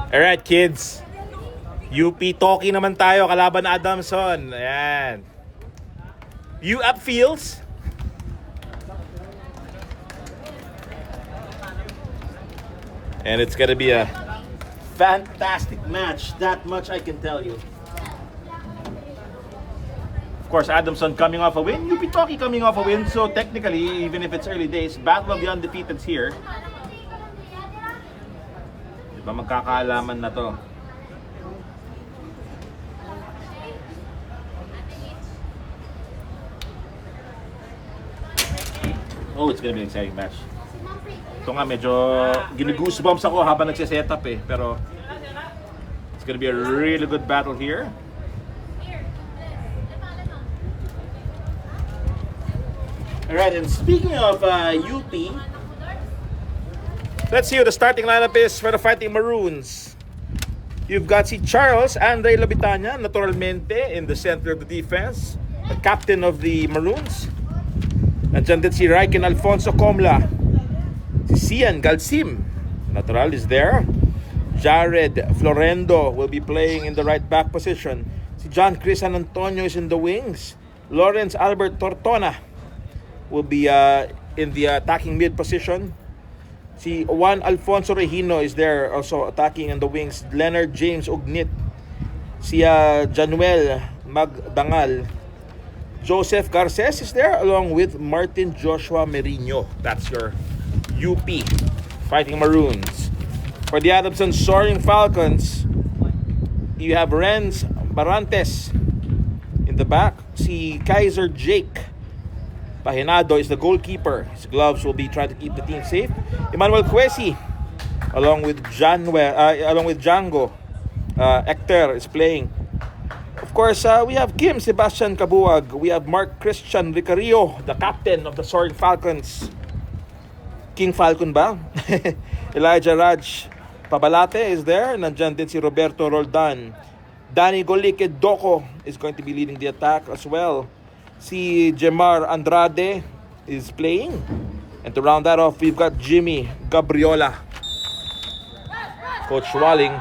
Alright, kids. UP Toki naman tayo, kalaban na Adamson. Ayan. You upfields. And it's gonna be a fantastic match. That much I can tell you. Of course, Adamson coming off a win. UP Toki coming off a win. So technically, even if it's early days, battle of the undefeateds here. Diba magkakaalaman na to. Oh, it's gonna be an exciting match. Ito nga, medyo ginu-goosebumps ako habang nagsiset-up eh. Pero it's gonna be a really good battle here. Alright, and speaking of UP, let's see who the starting lineup is for the Fighting Maroons. You've got si Charles Andre Lobitana, naturalmente, in the center of the defense. The captain of the Maroons. Nandiyan din si Raiken Alfonso Comla. Si Sian Galsim, natural, is there. Jared Florendo will be playing in the right back position. Si John Chris San Antonio is in the wings. Lawrence Albert Tortona will be in the attacking mid position. Si Juan Alfonso Regino is there, also attacking in the wings. Leonard James Ugnit. Si Januel Magdangal. Joseph Garces is there, along with Martin Joshua Merino. That's your UP Fighting Maroons. For the Adamson Soaring Falcons, you have Renz Barantes in the back. Si Kaiser Jake Pahinado is the goalkeeper. His gloves will be trying to keep the team safe. Emmanuel Kwesi, along with Django Hector is playing. Of course, we have Kim Sebastian Kabuag. We have Mark Christian Vicario, the captain of the Soaring Falcons. King Falcon ba? Elijah Raj Pabalate is there. Nandyan din si Roberto Roldan. Danny Golike Doko is going to be leading the attack as well. Si Jemar Andrade is playing. And to round that off, we've got Jimmy Gabriola. Coach Walling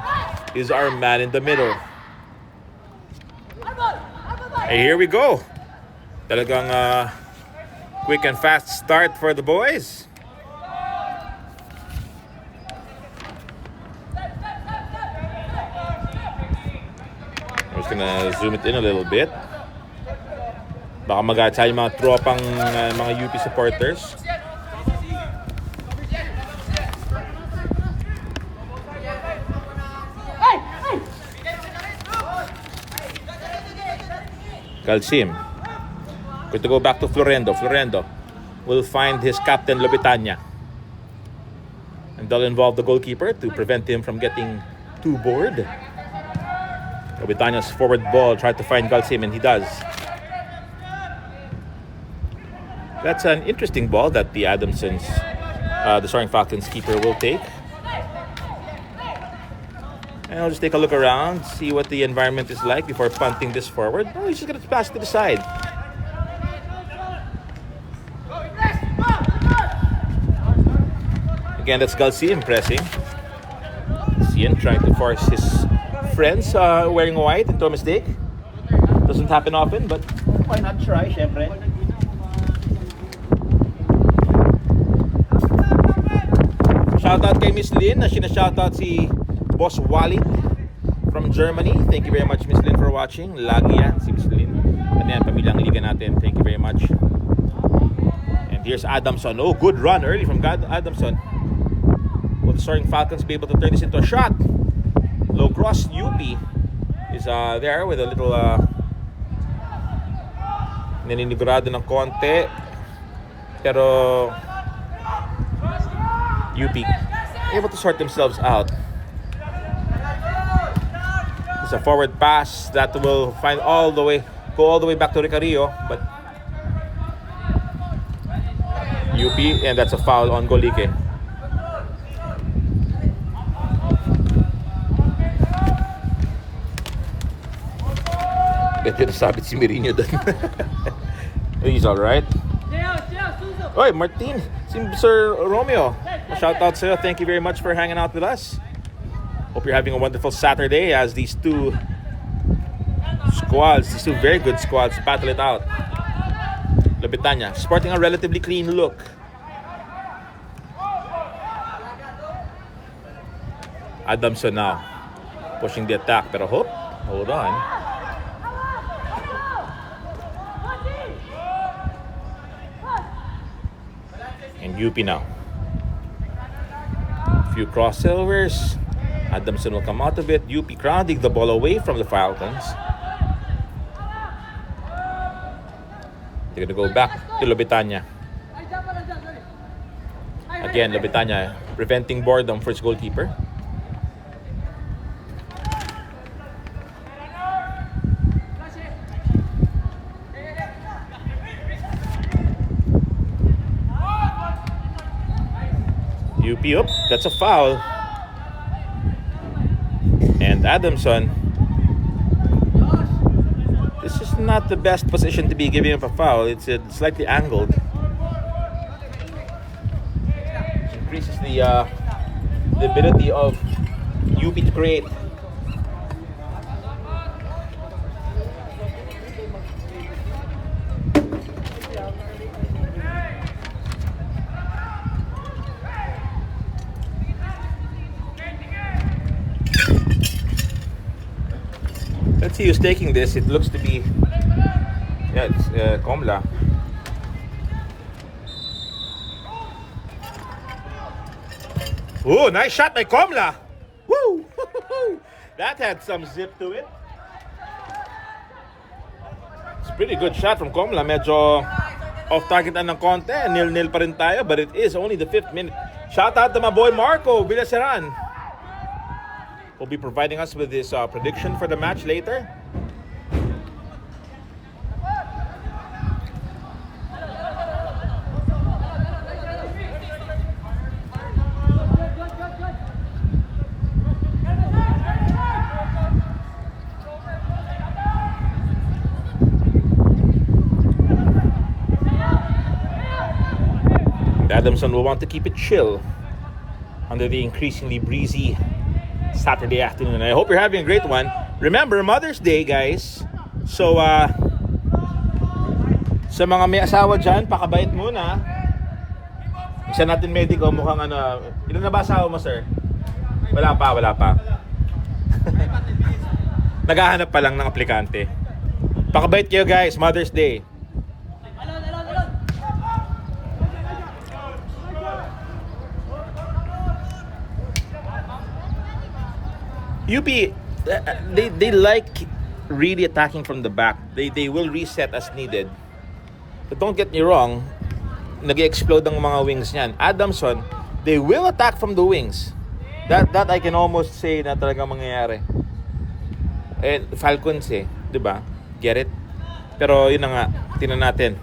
is our man in the middle. Hey, here we go. Talagang quick and fast start for the boys. I'm just gonna zoom it in a little bit. Baka mag-atsa yung mga tropang mga UP supporters. Galsim. Going to go back to Florendo. Florendo will find his captain Lobitana. And they'll involve the goalkeeper to prevent him from getting too bored. Lobitana's forward ball tried to find Galsim, and he does. That's an interesting ball that the Adamsons, the Soaring Falcons keeper will take. And I'll just take a look around, see what the environment is like before punting this forward. Oh, he's just going to pass to the side. Again, that's Galsim pressing. Sian trying to force his friends wearing white into a mistake. Doesn't happen often, but why not try, syempre. Shoutout kay Miss Lynn, na sinashoutout si Boss Wally from Germany. Thank you very much, Miss Lynn, for watching. Lagi yan si Miss Lynn. And yan, pamilyang liga natin. Thank you very much. And here's Adamson. Oh, good run early from Adamson. Will the Soaring Falcons be able to turn this into a shot? Low cross. UP is there with a little naninigurado ng konti. Pero UP able to sort themselves out. It's a forward pass that will go all the way back to Ricario, but UP, and that's a foul on Golike. Ganda na sabit si Merino doon. He's alright. Oy, Martin, si Sir Romeo, shout out sa'yo. Thank you very much for hanging out with us. Hope you're having a wonderful Saturday as these two squads, these two very good squads, battle it out. Lobitanya sporting a relatively clean look. Adamson now pushing the attack, pero hold on. And UP now. Few crossovers. Adamson will come out of it. UP crowding the ball away from the Falcons. They're going to go back to Lobitanya. Again, Lobitanya preventing boredom for his goalkeeper. UP up, that's a foul. And Adamson, this is not the best position to be giving up a foul. It's slightly angled. Increases the ability of UP to create. Let's see who's taking this. It looks to be, it's Komla. Oh, nice shot by Komla. Woo! That had some zip to it. It's a pretty good shot from Komla. Medyo off target na ng konti. 0-0 pa rin tayo, but it is only the 5th minute. Shout out to my boy Marco Villaseran. Will be providing us with this prediction for the match later. Adamson will want to keep it chill under the increasingly breezy Saturday afternoon. I hope you're having a great one. Remember, Mother's Day, guys. So, sa mga may asawa dyan, pakabait muna. Isa natin medico, mukhang ilan na ba asawa mo, sir? Wala pa. Naghahanap pa lang ng aplikante. Pakabait kayo, guys. Mother's Day. UP, they like really attacking from the back. They will reset as needed. But don't get me wrong, nag-explode ang mga wings niyan. Adamson, they will attack from the wings. That I can almost say na talagang mangyayari. And Falcons 'di ba? Get it? Pero yun na nga, tingnan natin.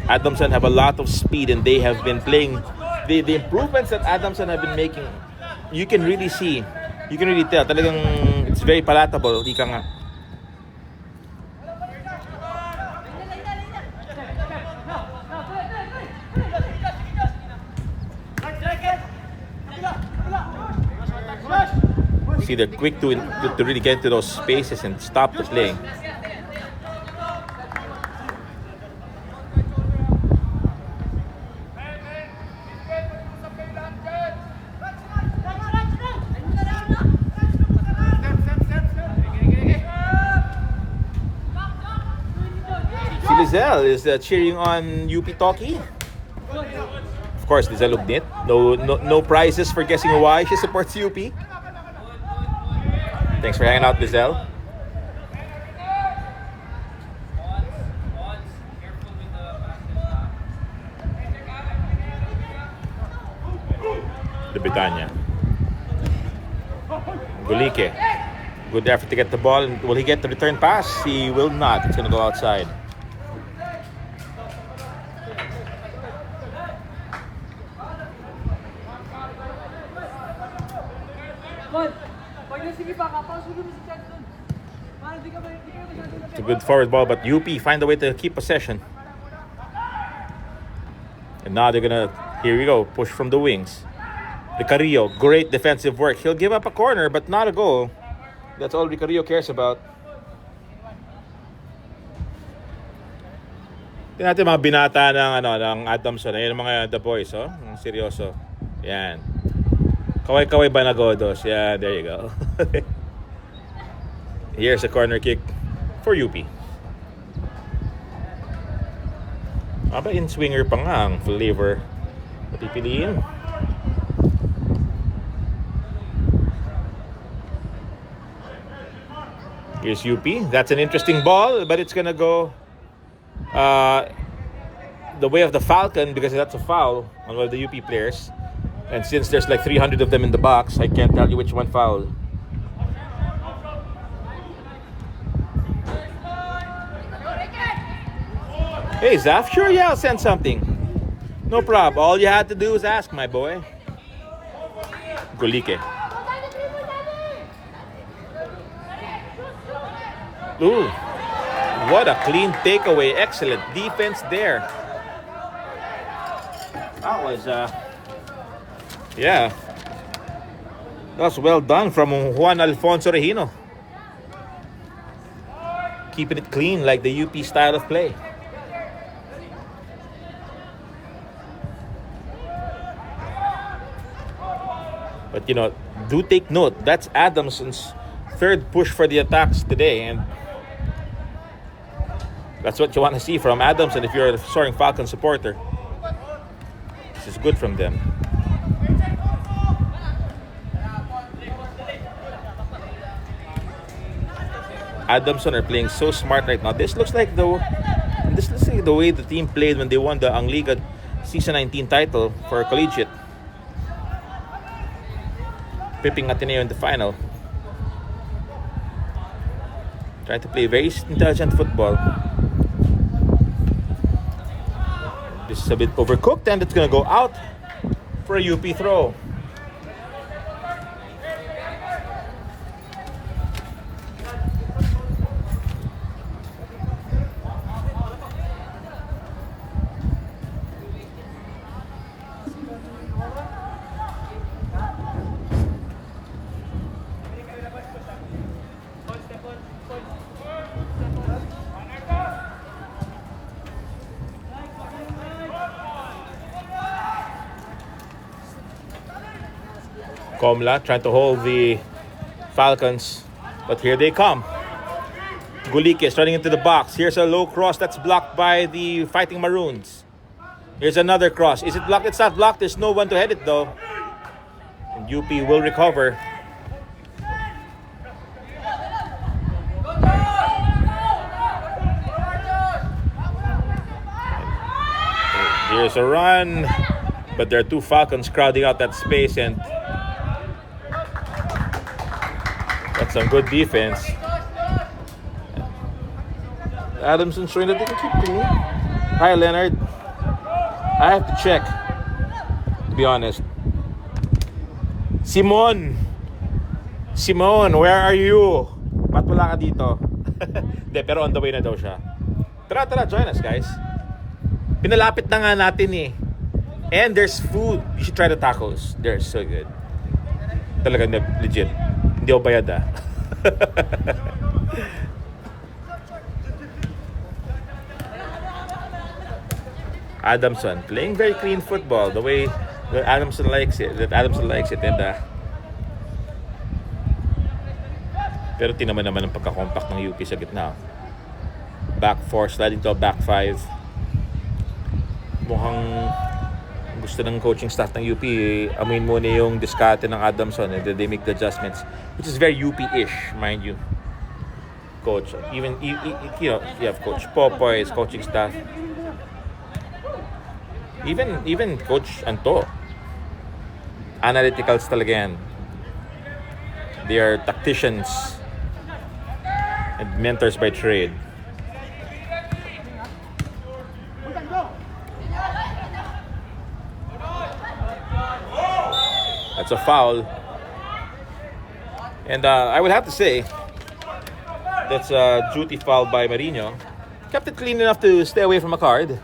Adamson have a lot of speed and they have been playing the improvements that Adamson have been making. You can really see, you can really tell, talagang it's very palatable, ika nga. See, they're quick to really get into those spaces and stop the play. Lizelle is cheering on UP Toki. Of course, Lizelle Ugnit. No prizes for guessing why she supports UP. Thanks for hanging out, Lizelle. The Bitanya. Gulike. Good effort to get the ball. Will he get the return pass? He will not. It's going to go outside. It's a good forward ball, but UP find a way to keep possession. And now they're gonna, here we go, push from the wings. Ricarillo, great defensive work. He'll give up a corner but not a goal. That's all Ricarillo cares about. Tingnan natin mga binata ng Adamson. Ayan mga the boys, oh. Seryoso. Yan. Kaway-kaway Banagodos. Yeah, there you go. Here's a corner kick for UP. Aba, in-swinger pa nga ang flavor. Pipiliin. Here's UP. That's an interesting ball, but it's gonna go the way of the Falcon because that's a foul on one of the UP players. And since there's like 300 of them in the box, I can't tell you which one fouled. Hey, Zaf, sure, yeah, I'll send something. No problem. All you had to do is ask, my boy. Golike. Ooh, what a clean takeaway. Excellent defense there. That was, yeah. That was well done from Juan Alfonso Regino. Keeping it clean like the UP style of play. But, you know, do take note, that's Adamson's third push for the attacks today. And that's what you want to see from Adamson if you're a Soaring Falcons supporter. This is good from them. Adamson are playing so smart right now. This looks like the way the team played when they won the Liga Season 19 title for collegiate. Pipping Ateneo in the final. Trying to play very intelligent football. This is a bit overcooked and it's going to go out for a UP throw. Komla trying to hold the Falcons, but here they come. Gulike is running into the box. Here's a low cross that's blocked by the Fighting Maroons. Here's another cross. Is it blocked? It's not blocked. There's no one to head it though. And UP will recover. Here's a run, but there are two Falcons crowding out that space, and that's some good defense. Adamson showing that they can keep clean. Hi, Leonard. I have to check, to be honest. Simon, where are you? Ba't wala ka dito? De, pero on the way na daw siya. Tara, join us, guys. Pinalapit na nga natin eh. And there's food. You should try the tacos. They're so good. Talaga legit. Hindi ako bayad ah. Adamson playing very clean football the way that Adamson likes it. And pero tinaman naman ang pagka-compact ng UP sa gitna. Back 4 sliding to a back 5. Mukhang gusto ng coaching staff ng UP, amin muna yung diskarte ng Adamson and then they make the adjustments, which is very UP-ish, mind you. Coach, even you know, you have Coach Popoy's coaching staff. Even Coach Anto. Analyticals talaga yan. They are tacticians and mentors by trade. That's a foul. And I would have to say that's a duty foul by Marino. Kept it clean enough to stay away from a card.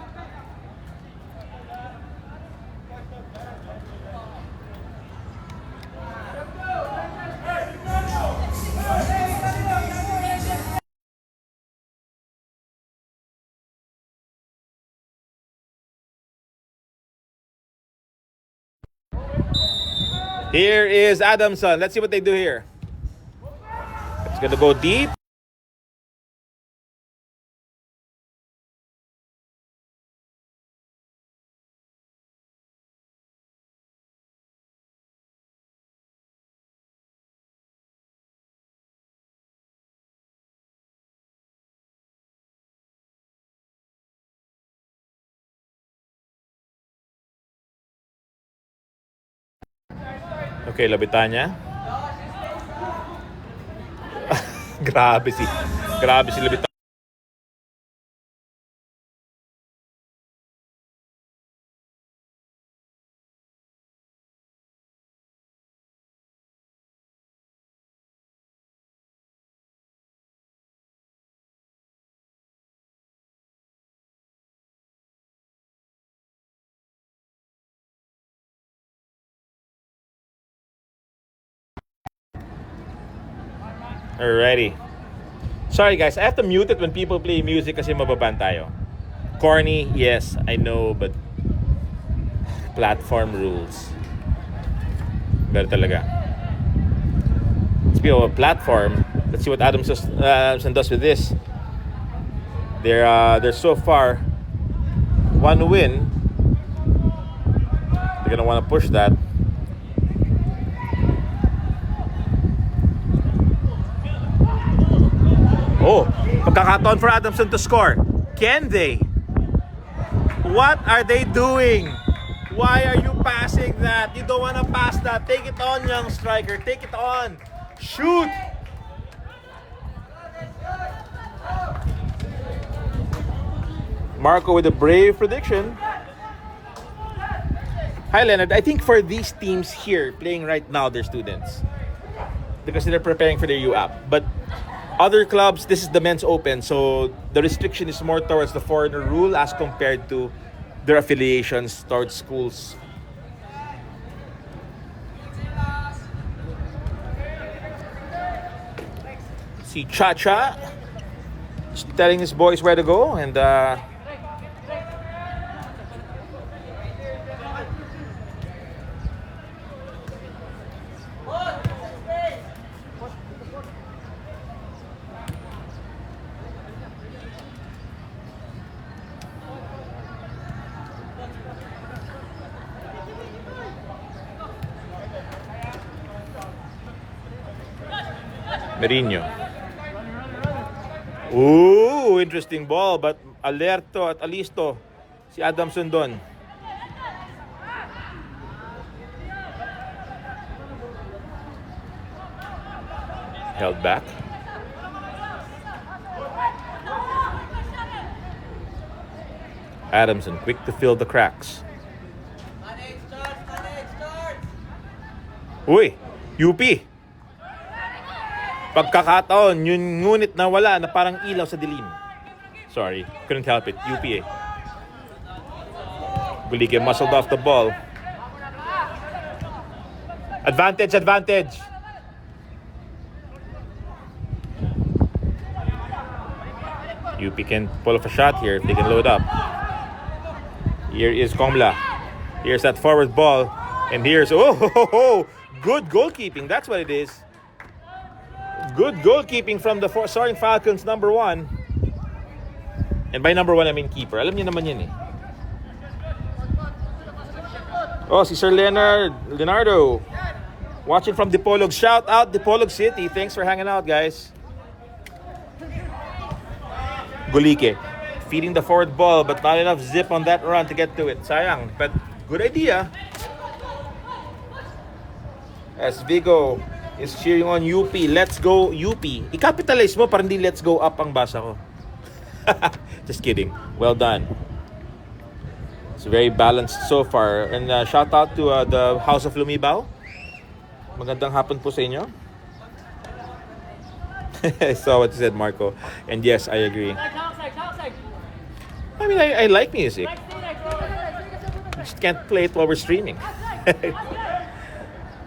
Here is Adamson. Let's see what they do here. It's gonna go deep. Okay, Labitanya. Grabe si Labitanya. Alrighty. Sorry guys, I have to mute it when people play music kasi mababan tayo. Corny, yes, I know, but platform rules. Better talaga. Speaking of a platform, let's see what Adamson does with this. They're so far one win. They're gonna want to push that. Oh, pagkakataon for Adamson to score. Can they? What are they doing? Why are you passing that? You don't want to pass that. Take it on, young striker. Take it on. Shoot. Marco with a brave prediction. Hi, Leonard. I think for these teams here playing right now, they're students because they're preparing for their UAP. But other clubs, this is the men's open, so the restriction is more towards the foreigner rule as compared to their affiliations towards schools. See Cha-Cha just telling his boys where to go, and Merino. Ooh, interesting ball, but alerto at alisto si Adamson doon. Held back. Adamson quick to fill the cracks. Uy, UP. Pagkakataon, yun ngunit nawala na parang ilaw sa dilim. Sorry, couldn't help it. UPA. Liga muscled off the ball. Advantage. UP can pull off a shot here if they can load up. Here is Komla. Here's that forward ball. And here's, good goalkeeping. That's what it is. Good goalkeeping from the Soaring Falcons, number 1. And by number 1, I mean keeper. Alam niyo naman yan eh. Oh, si Sir Leonardo. Watching from Dipolog. Shout out Dipolog City. Thanks for hanging out, guys. Gulike. Feeding the forward ball, but not enough zip on that run to get to it. Sayang. But good idea. As Vigo is cheering on UP. Let's go UP. I-capitalize mo para hindi let's go up ang basa ko. Just kidding. Well done. It's very balanced so far. And shout out to the House of Lumibao. Magandang hapon po sa inyo. I saw what you said, Marco. And yes, I agree. I mean, I like music. Just can't play it while we're streaming.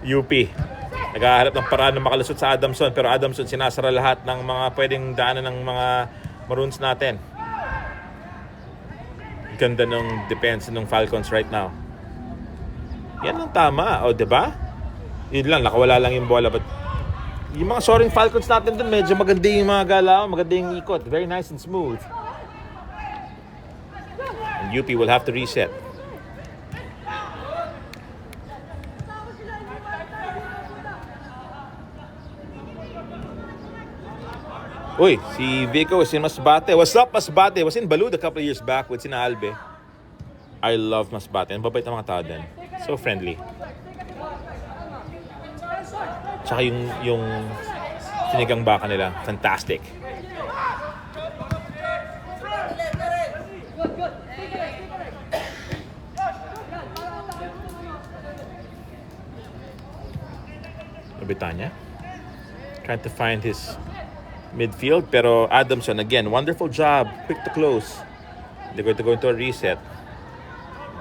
UP. Naghahanap ng paraan na makalusot sa Adamson, pero Adamson sinasara lahat ng mga pwedeng daanan ng mga Maroons natin. Ganda ng defense ng Falcons right now. Yan ang tama, o diba? Yun lang, nakawala lang yung bola. But yung mga Soaring Falcons natin dun, medyo maganda yung mga galaw, maganda yung ikot. Very nice and smooth. And UP will have to reset. Uy, si Vico is in Masbate. What's up, Masbate? Was in Balud a couple of years back with Sina Albe. I love Masbate. Ang babait ng mga tao din. So friendly. Tsaka yung sinigang baka nila, fantastic. Lobitanya trying to find his midfield, pero Adamson again, wonderful job, quick to close. They're going to go into a reset.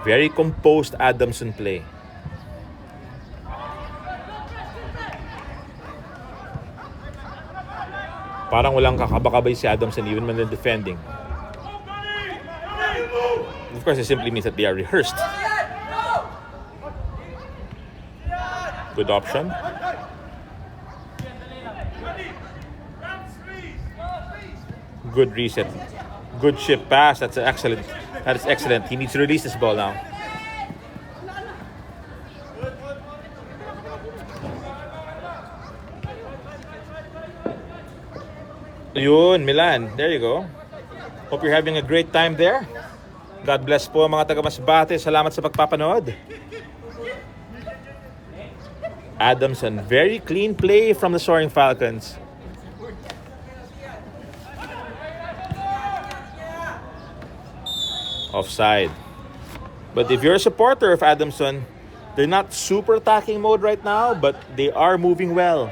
Very composed Adamson play. Parang walang kakabakabay si Adamson even when they're defending. Of course, it simply means that they are rehearsed. Good option. Good reset. Good chip pass. That's excellent. That is excellent. He needs to release this ball now. Yun, Milan. There you go. Hope you're having a great time there. God bless po mga taga-Masbate. Salamat sa pagpapanood. Adamson, very clean play from the Soaring Falcons. Offside. But if you're a supporter of Adamson, they're not super attacking mode right now, but they are moving well.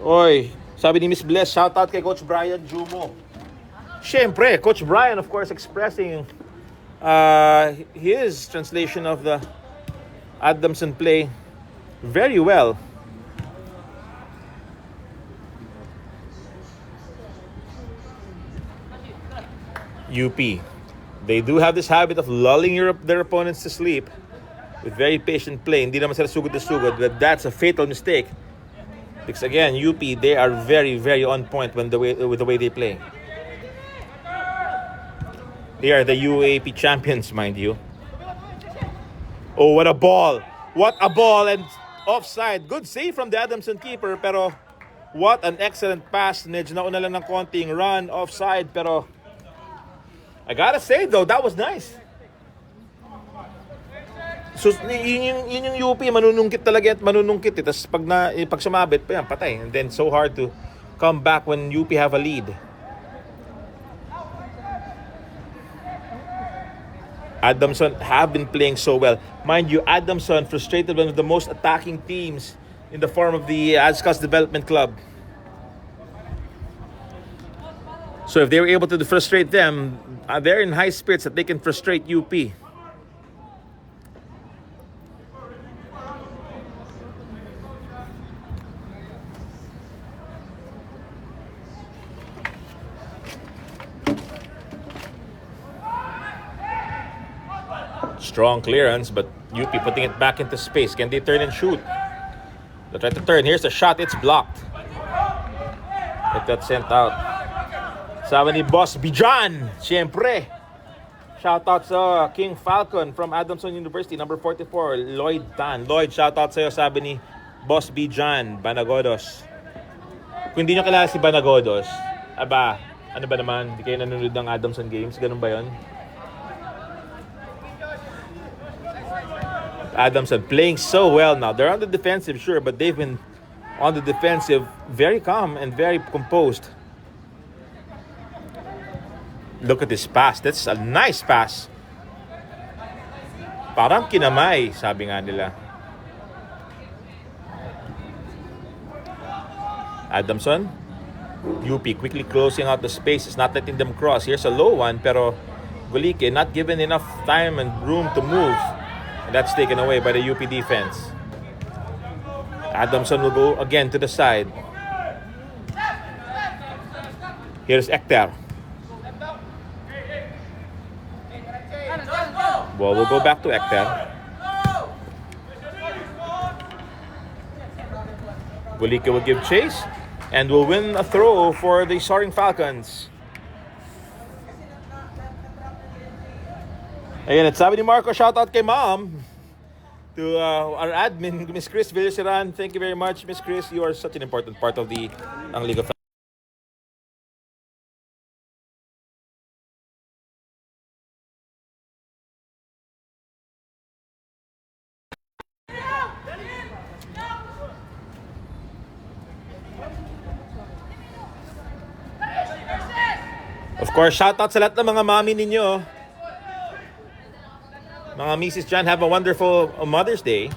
Oy, sabi ni Miss Bless, shout out kay Coach Brian Jumo. Siyempre, Coach Brian, of course, expressing his translation of the Adamson play very well. UP. They do have this habit of lulling their opponents to sleep with very patient play. Hindi naman sila sugod na sugod, but that's a fatal mistake. Because again, UP, they are very, very on point with the way they play. They are the UAP champions, mind you. Oh, what a ball! What a ball! And offside. Good save from the Adamson keeper, pero what an excellent pass. Medyo nauna lang ng konting run, offside, pero I gotta say though, that was nice. So, yun yung UP, manunungkit talaga at manunungkit. Tapos pag sumabit pa yan, patay. And then so hard to come back when UP have a lead. Adamson have been playing so well. Mind you, Adamson frustrated one of the most attacking teams in the form of the Azcas Development Club. So if they were able to frustrate them, they're in high spirits that they can frustrate UP. Strong clearance, but UP putting it back into space. Can they turn and shoot? They try to turn. Here's the shot. It's blocked. It got sent out. Sabi ni Boss Bijan, siyempre. Shoutout sa King Falcon from Adamson University, number 44, Lloyd Tan. Lloyd, shoutout sa'yo, sabi ni Boss Bijan, Banagodos. Kung hindi nyo kilala si Banagodos, aba, ano ba naman, hindi kayo nanonood ng Adamson games? Ganun ba yun? Adamson playing so well now. They're on the defensive, sure, but they've been on the defensive very calm and very composed. Look at this pass. That's a nice pass. Parang kinamay, sabi nga nila. Adamson. UP quickly closing out the spaces, not letting them cross. Here's a low one, pero Golike not given enough time and room to move. And that's taken away by the UP defense. Adamson will go again to the side. Here's Ekter. Ball will go back to Ekter. Bulike will give chase and will win a throw for the Soaring Falcons. Ayan, at sabi ni Marco, shoutout kay mom. To our admin, Miss Chris Villasiran. Thank you very much, Miss Chris. You are such an important part of the Liga. Of course, shoutout sa lahat ng mga mami ninyo. Mga Mrs. Jan, have a wonderful Mother's Day.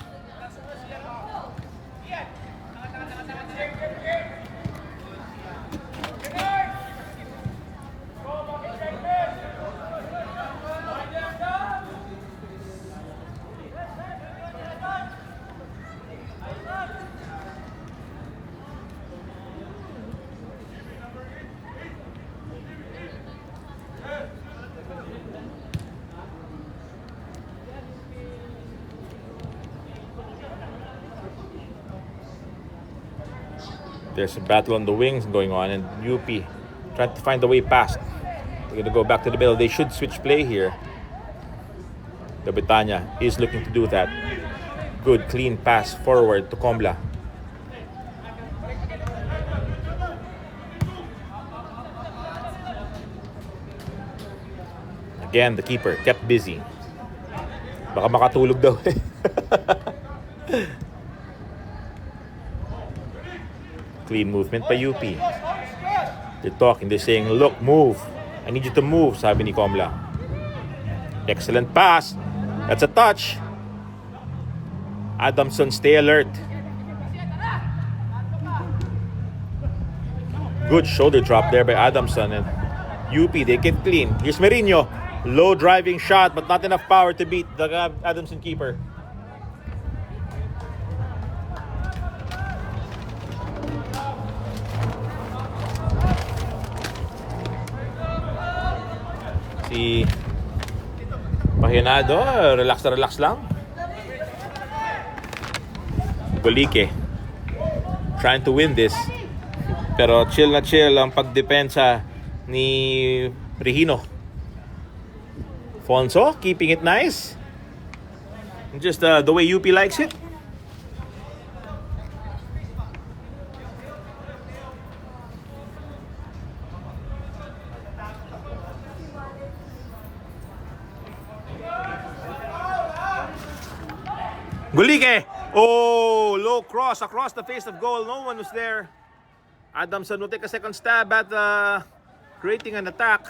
There's a battle on the wings going on, and UP trying to find the way past. They're going to go back to the middle. They should switch play here. Lobitanya is looking to do that. Good, clean pass forward to Combla. Again, the keeper kept busy. Baka makatulog daw. Clean movement by UP. They're talking, they're saying, look, move. I need you to move, sabi ni Combla. Excellent pass. That's a touch. Adamson, stay alert. Good shoulder drop there by Adamson. And UP, they get clean. Here's Merino. Low driving shot, but not enough power to beat the Adamson keeper. Si Pahinado, relax na relax lang. Bulike trying to win this. Pero chill na chill ang pagdepensa ni Regino. Fonso keeping it nice. Just the way UP likes it. Bulike! Oh, low cross across the face of goal. No one was there. Adamson will take a second stab at creating an attack.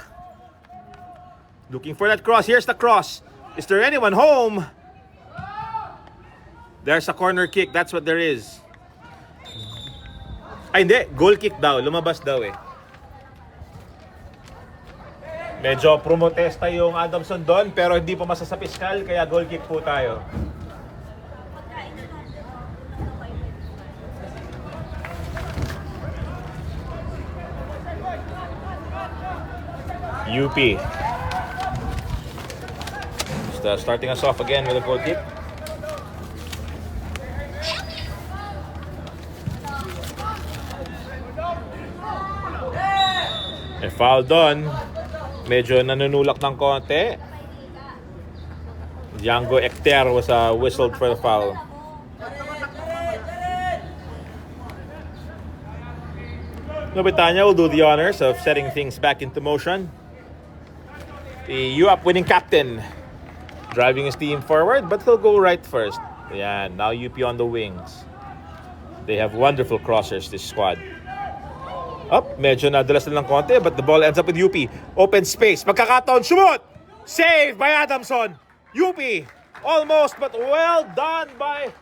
Looking for that cross. Here's the cross. Is there anyone home? There's a corner kick. That's what there is. Ay, hindi. Goal kick daw. Lumabas daw eh. Medyo promotesta yung Adamson doon, pero hindi pa masasapiskal, kaya goal kick po tayo. UP starting us off again with a goal kick. A foul done. Medyo nanunulak ng konti. Django Ekter was whistled for the foul. Lobitanya will do the honors of setting things back into motion. The UP winning captain driving his team forward, but he'll go right first. Yeah, now UP on the wings. They have wonderful crossers, this squad. Up, medyo nadalas na ng konti, but the ball ends up with UP. Open space, magkakataon, shoot! Saved by Adamson. UP, almost, but well done by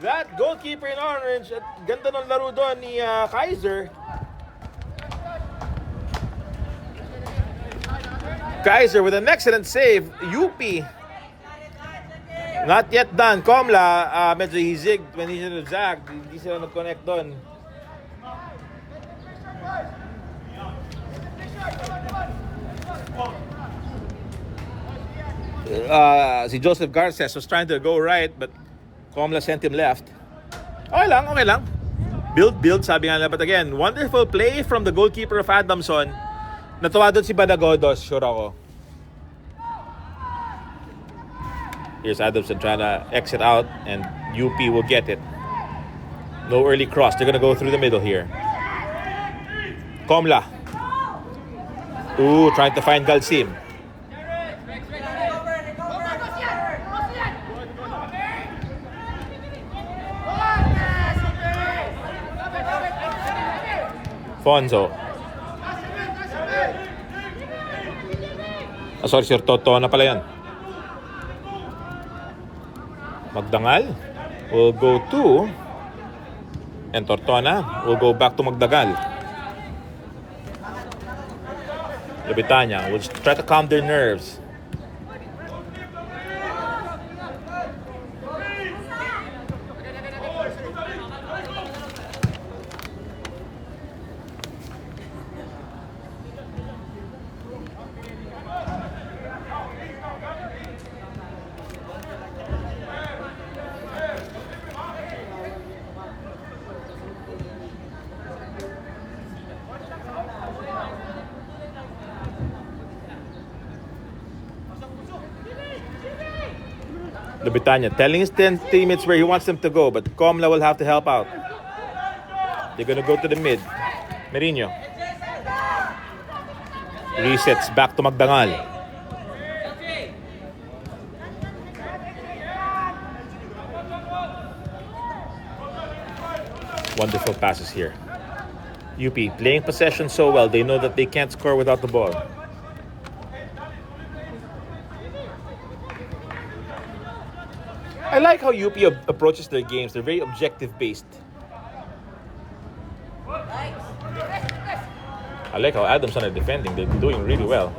that goalkeeper in orange. At ganda ng laro doon ni Kaiser. Kaiser with an excellent save. UP not yet done. Comla medyo he zigged when he should have zagged. Hindi sila nag-connect doon. Si Joseph Garces was trying to go right, but Comla sent him left. Okay lang, okay lang. Build, sabi nga nila. But again, wonderful play from the goalkeeper of Adamson. Natuwa doon si Badagodos, sure ako. Here's Adamson trying to exit out, and UP will get it. No early cross. They're going to go through the middle here. Komla. Ooh, trying to find Galsim. Fonzo. Sorry, Sir Toto na pala yan. Magdangal will go to, and Tortona will go back to Magdagal. Labitanya will try to calm their nerves. Labitanya telling his 10 teammates where he wants them to go, but Komla will have to help out. They're gonna go to the mid. Merino resets back to Magdangal. Wonderful passes here. UP playing possession so well, they know that they can't score without the ball. I like how UP approaches their games. They're very objective-based. I like how Adamson are defending. They're doing really well.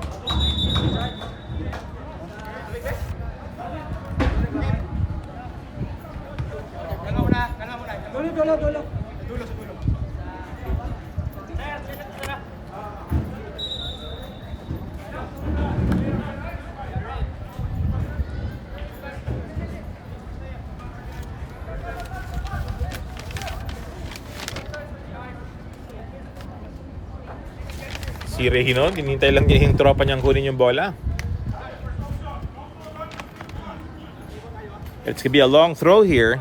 Si Regino, hinintay lang niya yung tropa niyang kunin yung bola. It's gonna be a long throw here.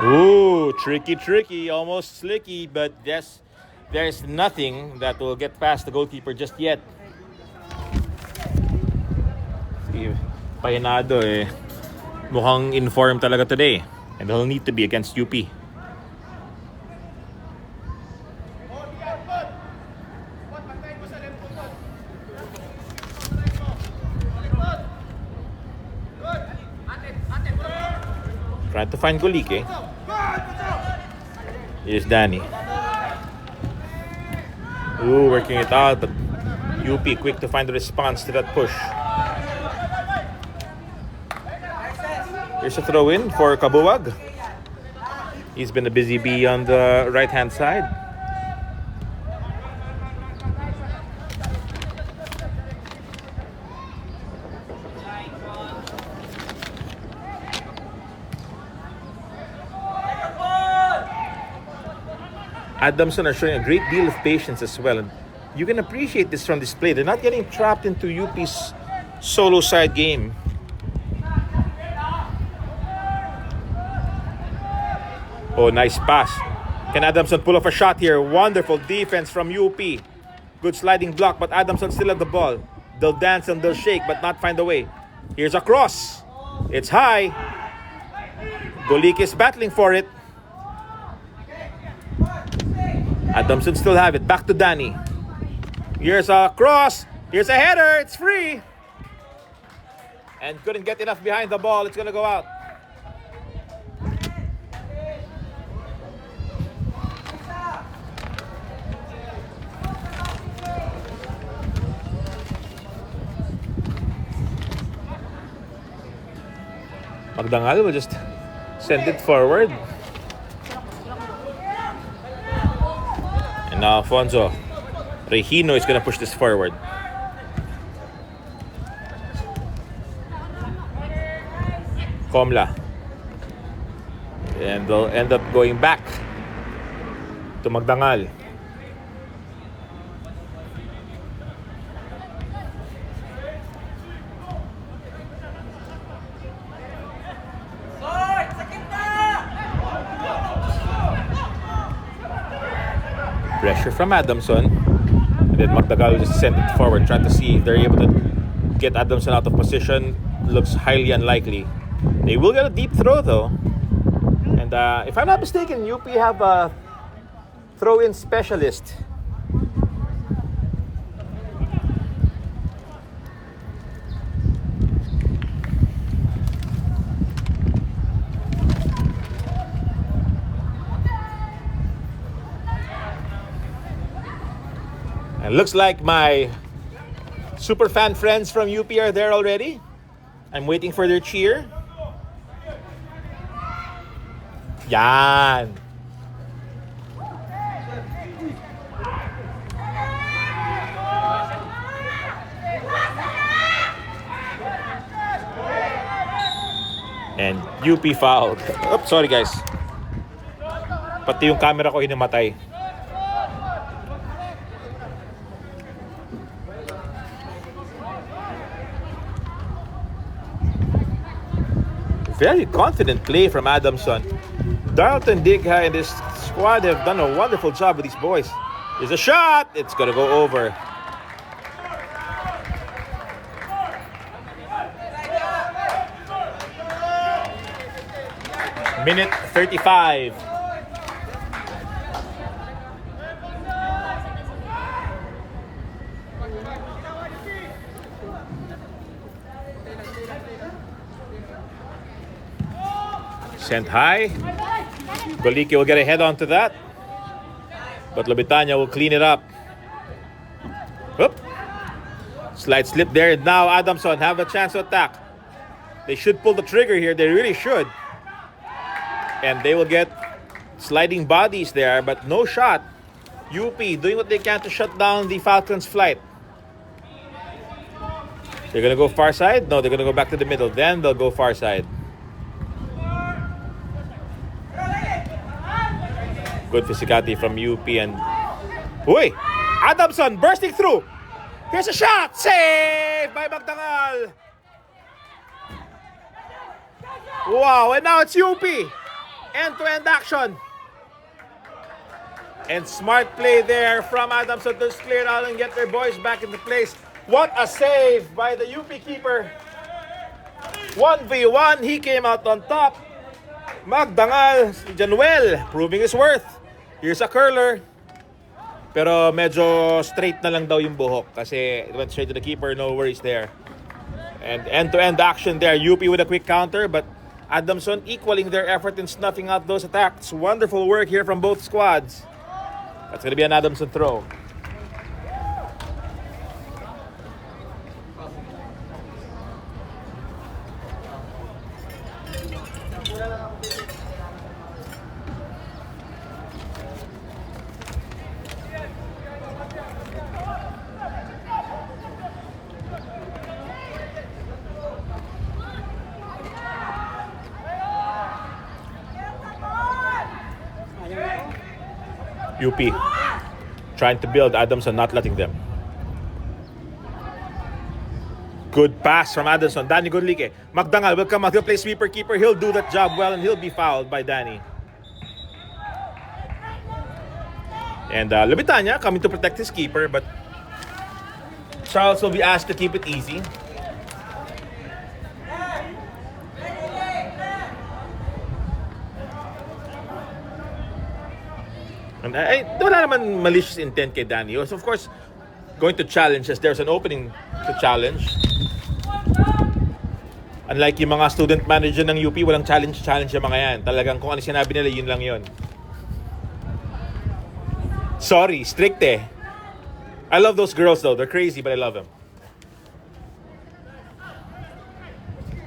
Ooh, tricky, almost slicky, but yes, there's nothing that will get past the goalkeeper just yet. Si Pahinado mukhang informed talaga today, and they'll need to be against UP. Trying to find Golike. Here's Danny. Ooh, working it out, but UP quick to find the response to that push. Here's a throw in for Kabuwag. He's been a busy bee on the right-hand side. Adamson are showing a great deal of patience as well. And you can appreciate this from this play. They're not getting trapped into UP's solo side game. Oh, nice pass. Can Adamson pull off a shot here? Wonderful defense from UP. Good sliding block, but Adamson still at the ball. They'll dance and they'll shake, but not find a way. Here's a cross. It's high. Golik is battling for it. Adamson still have it. Back to Danny. Here's a cross. Here's a header. It's free. And couldn't get enough behind the ball. It's going to go out. Magdangal will just send it forward. And now Alfonso Regino is going to push this forward. Komla. And they'll end up going back to Magdangal. Pressure from Adamson. And then Magdangal just sent it forward, trying to see if they're able to get Adamson out of position. Looks highly unlikely. They will get a deep throw though. And if I'm not mistaken, UP have a throw-in specialist. And looks like my super fan friends from UP are there already. I'm waiting for their cheer. Yan. And UP fouled. Oops, sorry guys. Pati yung camera ko hinamatay. Very confident play from Adamson. Darlton Digha and his squad have done a wonderful job with these boys. There's a shot. It's going to go over. Minute 35. Sent high. Goliki will get a head onto that. But Lobitanya will clean it up. Oop. Slight slip there. Now Adamson have a chance to attack. They should pull the trigger here. They really should. And they will get sliding bodies there, but no shot. UP doing what they can to shut down the Falcons' flight. They're going to go far side? No, they're going to go back to the middle. Then they'll go far side. Good physicality from UP and... Uy! Adamson bursting through! Here's a shot! Save by Magdangal! Wow, and now it's UP! End-to-end action! And smart play there from Adamson to clear it out and get their boys back into place. What a save by the UP keeper! 1v1, he came out on top. Magdangal, Januel, proving his worth. Here's a curler. Pero medyo straight na lang daw yung buhok kasi it went straight to the keeper, no worries there. And end-to-end action there. UP with a quick counter, but Adamson equaling their effort in snuffing out those attacks. Wonderful work here from both squads. That's going to be an Adamson throw. UP trying to build, Adamson not letting them. Good pass from Adamson. Danny Godlique. Magdangal will come out. He'll play sweeper keeper. He'll do that job well and he'll be fouled by Danny. And Lobitanya coming to protect his keeper, but Charles will be asked to keep it easy. And wala naman malicious intent kay Danny. So of course, going to challenge as there's an opening to challenge. Unlike yung mga student manager ng UP, walang challenge yung mga yan. Talagang kung ano sinabi nila, yun lang yun. Sorry, strict eh. I love those girls though. They're crazy, but I love them.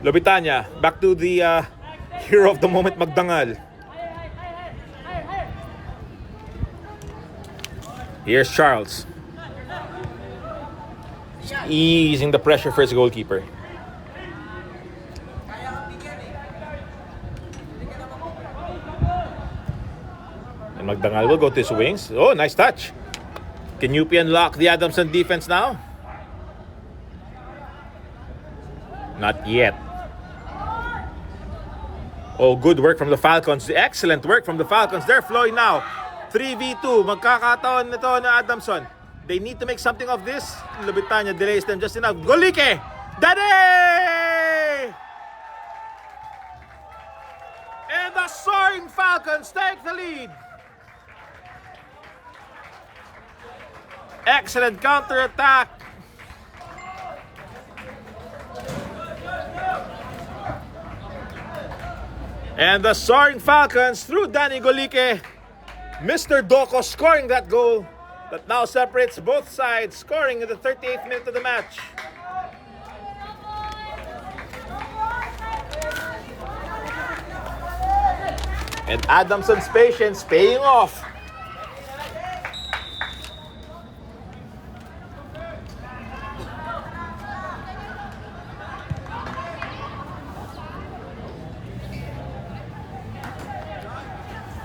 Lobitanya, back to the hero of the moment, Magdangal. Here's Charles. Easing the pressure for his goalkeeper. Magdangal will go to his wings. Oh, nice touch. Can UP unlock the Adamson defense now? Not yet. Oh, good work from the Falcons. Excellent work from the Falcons. They're flowing now. 3v2. Magkakataon nito na Adamson. They need to make something of this. Lubitanya delays them just enough. Golike! Daddy! And the Soaring Falcons take the lead. Excellent counter-attack. And the Soaring Falcons through Danny Golike. Mr. Doko scoring that goal that now separates both sides, scoring in the 38th minute of the match. And Adamson's patience paying off.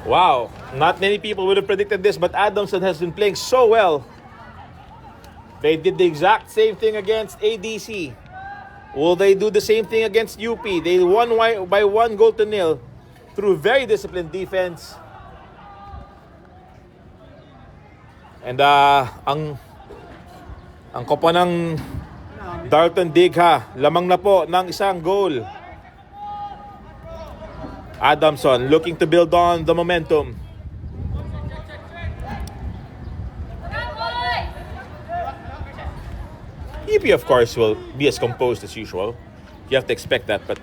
Wow, not many people would have predicted this, but Adamson has been playing so well. They did the exact same thing against ADC. Will they do the same thing against UP? They won by 1-0 through very disciplined defense. And ang kopo ng Dalton Digha, lamang na po ng isang goal. Adamson looking to build on the momentum. UP, of course, will be as composed as usual. You have to expect that, but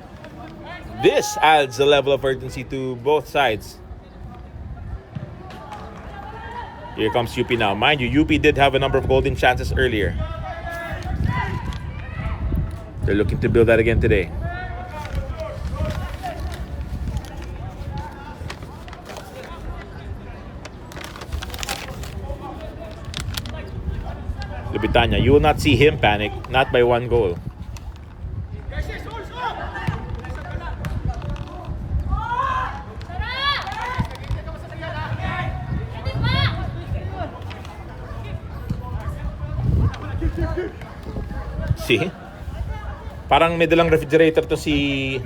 this adds a level of urgency to both sides. Here comes UP now. Mind you, UP did have a number of golden chances earlier. They're looking to build that again today. Lubitanya, you will not see him panic, not by 1 goal. See? Parang may dalang refrigerator to si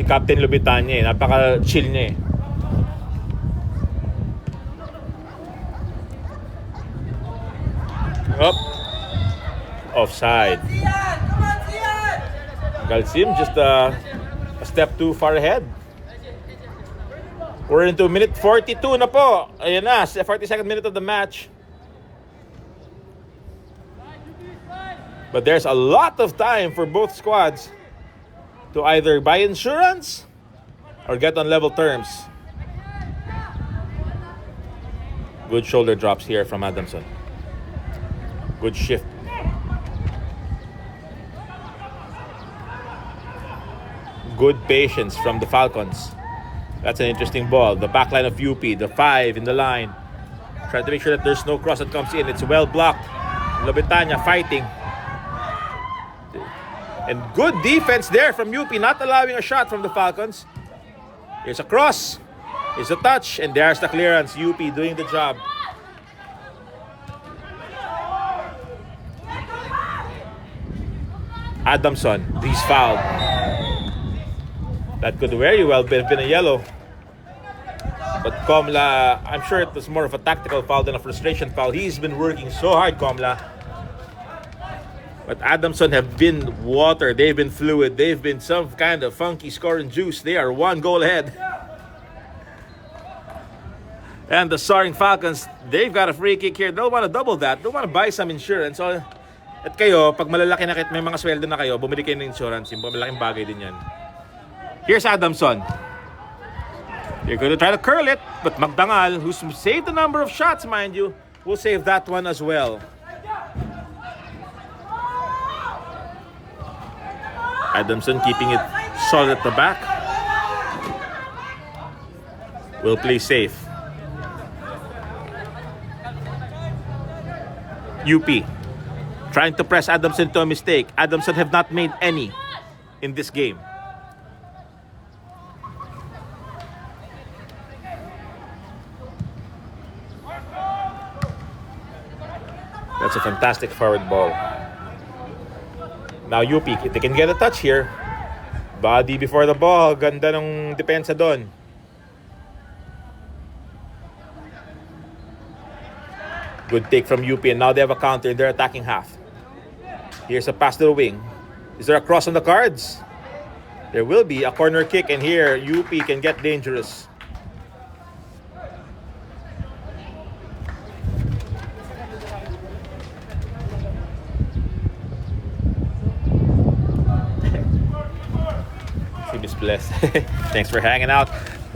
Captain Lubitanya eh. Napaka-chill niya eh. Up. Offside. Galsim just a step too far ahead. We're into minute 42 na po. Ayan na, 42nd minute of the match. But there's a lot of time for both squads to either buy insurance or get on level terms. Good shoulder drops here from Adamson. Good shift. Good patience from the Falcons. That's an interesting ball. The back line of UP, the 5 in the line. Trying to make sure that there's no cross that comes in. It's well blocked. Lobetanya fighting. And good defense there from UP, not allowing a shot from the Falcons. Here's a cross. Here's a touch. And there's the clearance. UP doing the job. Adamson, he's fouled. That could very well have been a yellow. But Komla, I'm sure it was more of a tactical foul than a frustration foul. He's been working so hard, Komla. But Adamson have been water. They've been fluid. They've been some kind of funky scoring juice. They are 1 goal ahead. And the Soaring Falcons, they've got a free kick here. They'll want to double that. They'll want to buy some insurance. So, at kayo, pag malalaki na kayo, may mga sweldo na kayo, bumili kayo ng insurance. Yung malaking bagay din yan. Here's Adamson. You're going to try to curl it, but Magdangal, who's saved a number of shots, mind you, will save that one as well. Adamson keeping it solid at the back. Will play safe. UP trying to press Adamson to a mistake. Adamson have not made any in this game. That's a fantastic forward ball. Now UP, if they can get a touch here. Body before the ball. Ganda ng depensa doon. Good take from UP, and now they have a counter in their attacking half. Here's a pass to the wing. Is there a cross on the cards? There will be a corner kick, and here UP can get dangerous. See Miss Bless. Thanks for hanging out.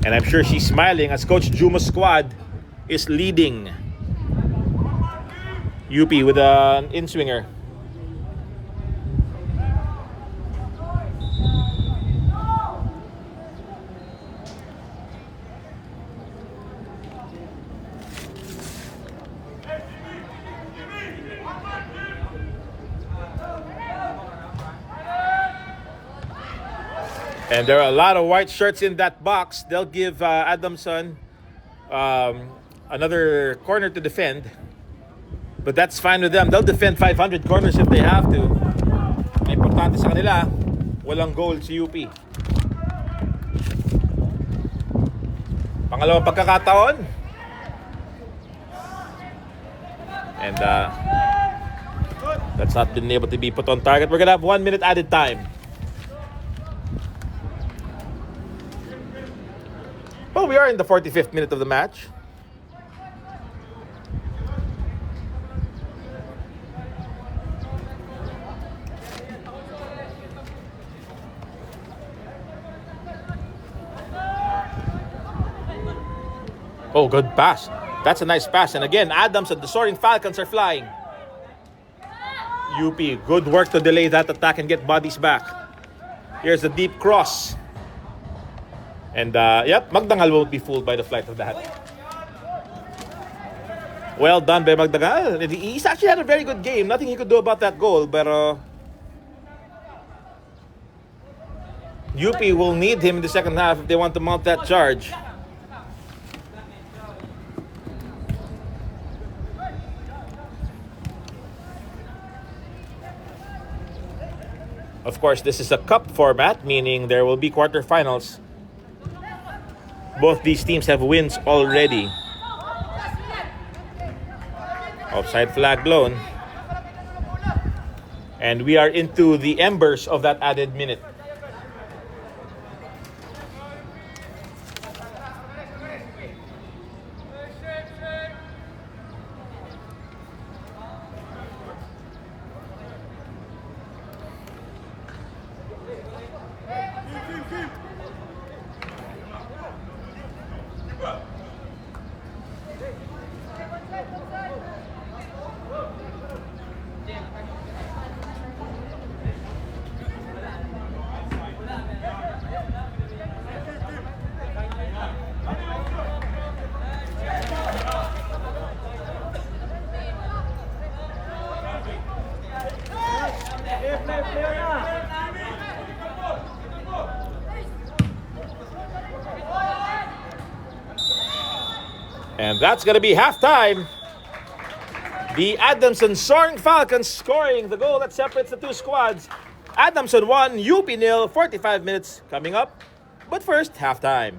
And I'm sure she's smiling as Coach Juma's squad is leading UP with an in-swinger. And there are a lot of white shirts in that box. They'll give Adamson another corner to defend. But that's fine with them. They'll defend 500 corners if they have to. Ang importante sa kanila, walang goal si UP. Pangalawang pagkakataon. And that's not been able to be put on target. We're going to have 1 minute added time. Well, we are in the 45th minute of the match. Oh, good pass. That's a nice pass. And again, Adamson, the Soaring Falcons are flying. UP, good work to delay that attack and get bodies back. Here's a deep cross. And yep, Magdangal won't be fooled by the flight of that. Well done by Magdangal. He's actually had a very good game. Nothing he could do about that goal. But UP will need him in the second half if they want to mount that charge. Of course, this is a cup format, meaning there will be quarterfinals. Both these teams have wins already. Offside flag blown. And we are into the embers of that added minute. And that's going to be halftime. The Adamson Soaring Falcons scoring the goal that separates the two squads. Adamson 1, UP 0, 45 minutes coming up. But first, halftime.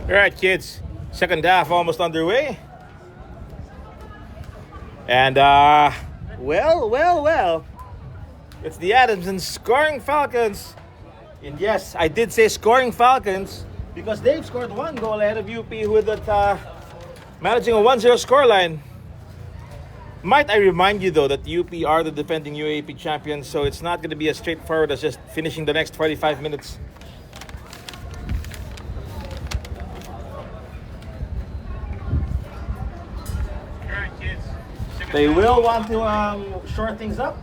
All right, kids. Second half almost underway. And, well. It's the Adamson Soaring Falcons. And yes, I did say scoring Falcons because they've scored one goal ahead of UP with that managing a 1-0 scoreline. Might I remind you, though, that UP are the defending UAAP champions, so it's not going to be as straightforward as just finishing the next 45 minutes. They will want to shore things up.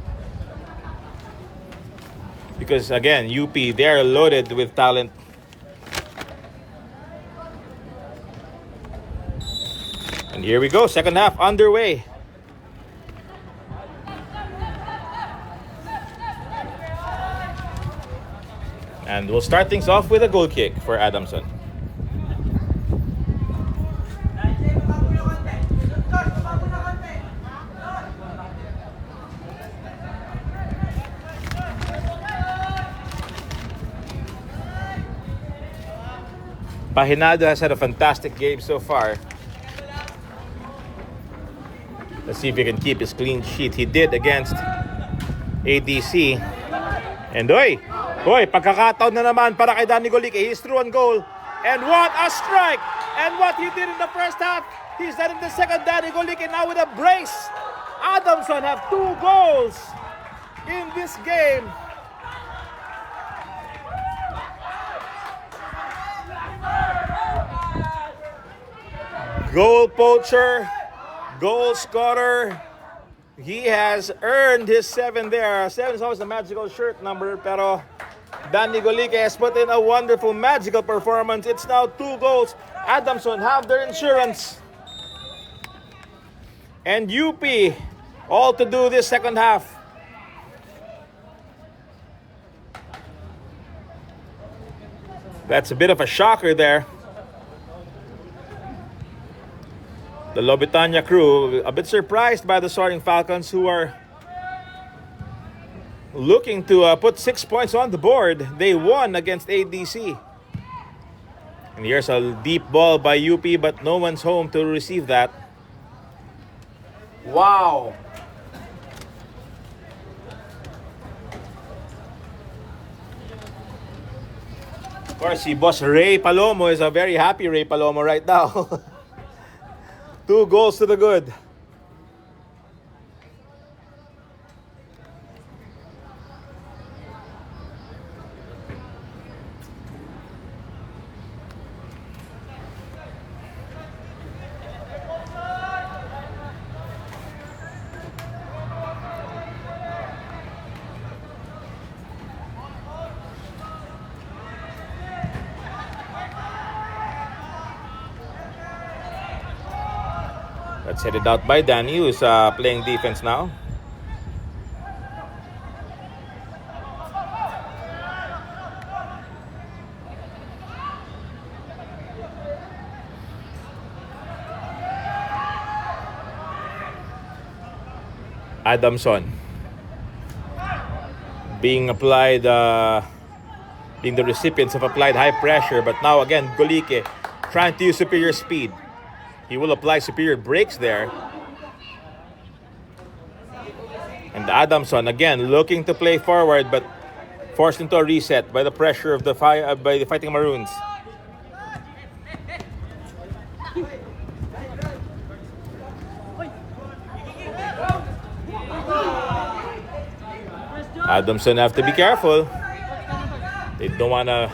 Because, again, UP, they're loaded with talent. And here we go, second half underway. And we'll start things off with a goal kick for Adamson. Pahinado has had a fantastic game so far. Let's see if he can keep his clean sheet. He did against ADC. And pagkakataon na naman para kay Danny Golique. He's through on goal. And what a strike! And what he did in the first half, he's done in the second. Danny Golique now with a brace. Adamson have 2 goals in this game. Goal poacher, goal scorer. He has earned his 7 there. 7 is always a magical shirt number, pero Danny Golique has put in a wonderful, magical performance. It's now 2 goals. Adamson have their insurance. And UP, all to do this second half. That's a bit of a shocker there. The Lobitanya crew, a bit surprised by the Soaring Falcons, who are looking to put 6 points on the board. They won against ADC. And here's a deep ball by UP, but no one's home to receive that. Wow. Of course, si Boss Ray Palomo is a very happy Ray Palomo right now. 2 goals to the good. That's headed out by Danny, who's playing defense now. Adamson being applied, being the recipients of applied high pressure, but now again Golique trying to use superior speed. He will apply superior brakes there. And Adamson again looking to play forward, but forced into a reset by the pressure of the by the Fighting Maroons. Adamson have to be careful. They don't wanna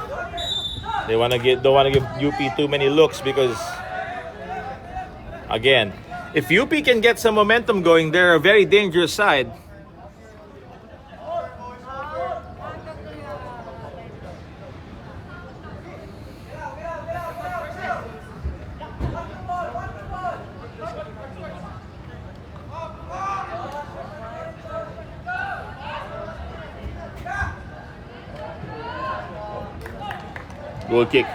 give UP too many looks, because again, if UP can get some momentum going, they're a very dangerous side. Goal kick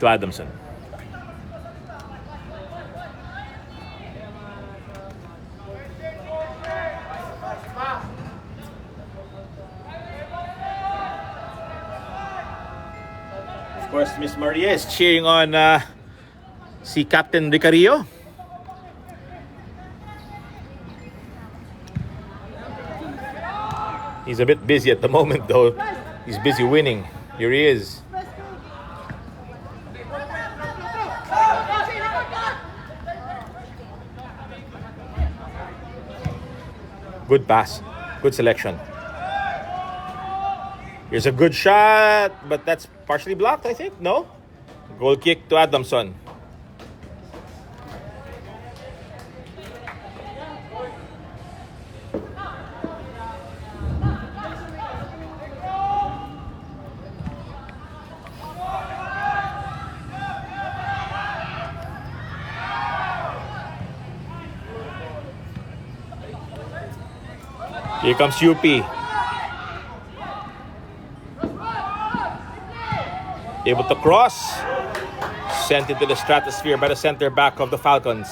to Adamson. Of course, Miss Maria is cheering on si Captain Ricario. He's a bit busy at the moment though. He's busy winning. Here he is. Good pass. Good selection. Here's a good shot, but that's partially blocked, I think. No? Goal kick to Adamson. Here comes UP. Able to cross. Sent into the stratosphere by the center back of the Falcons.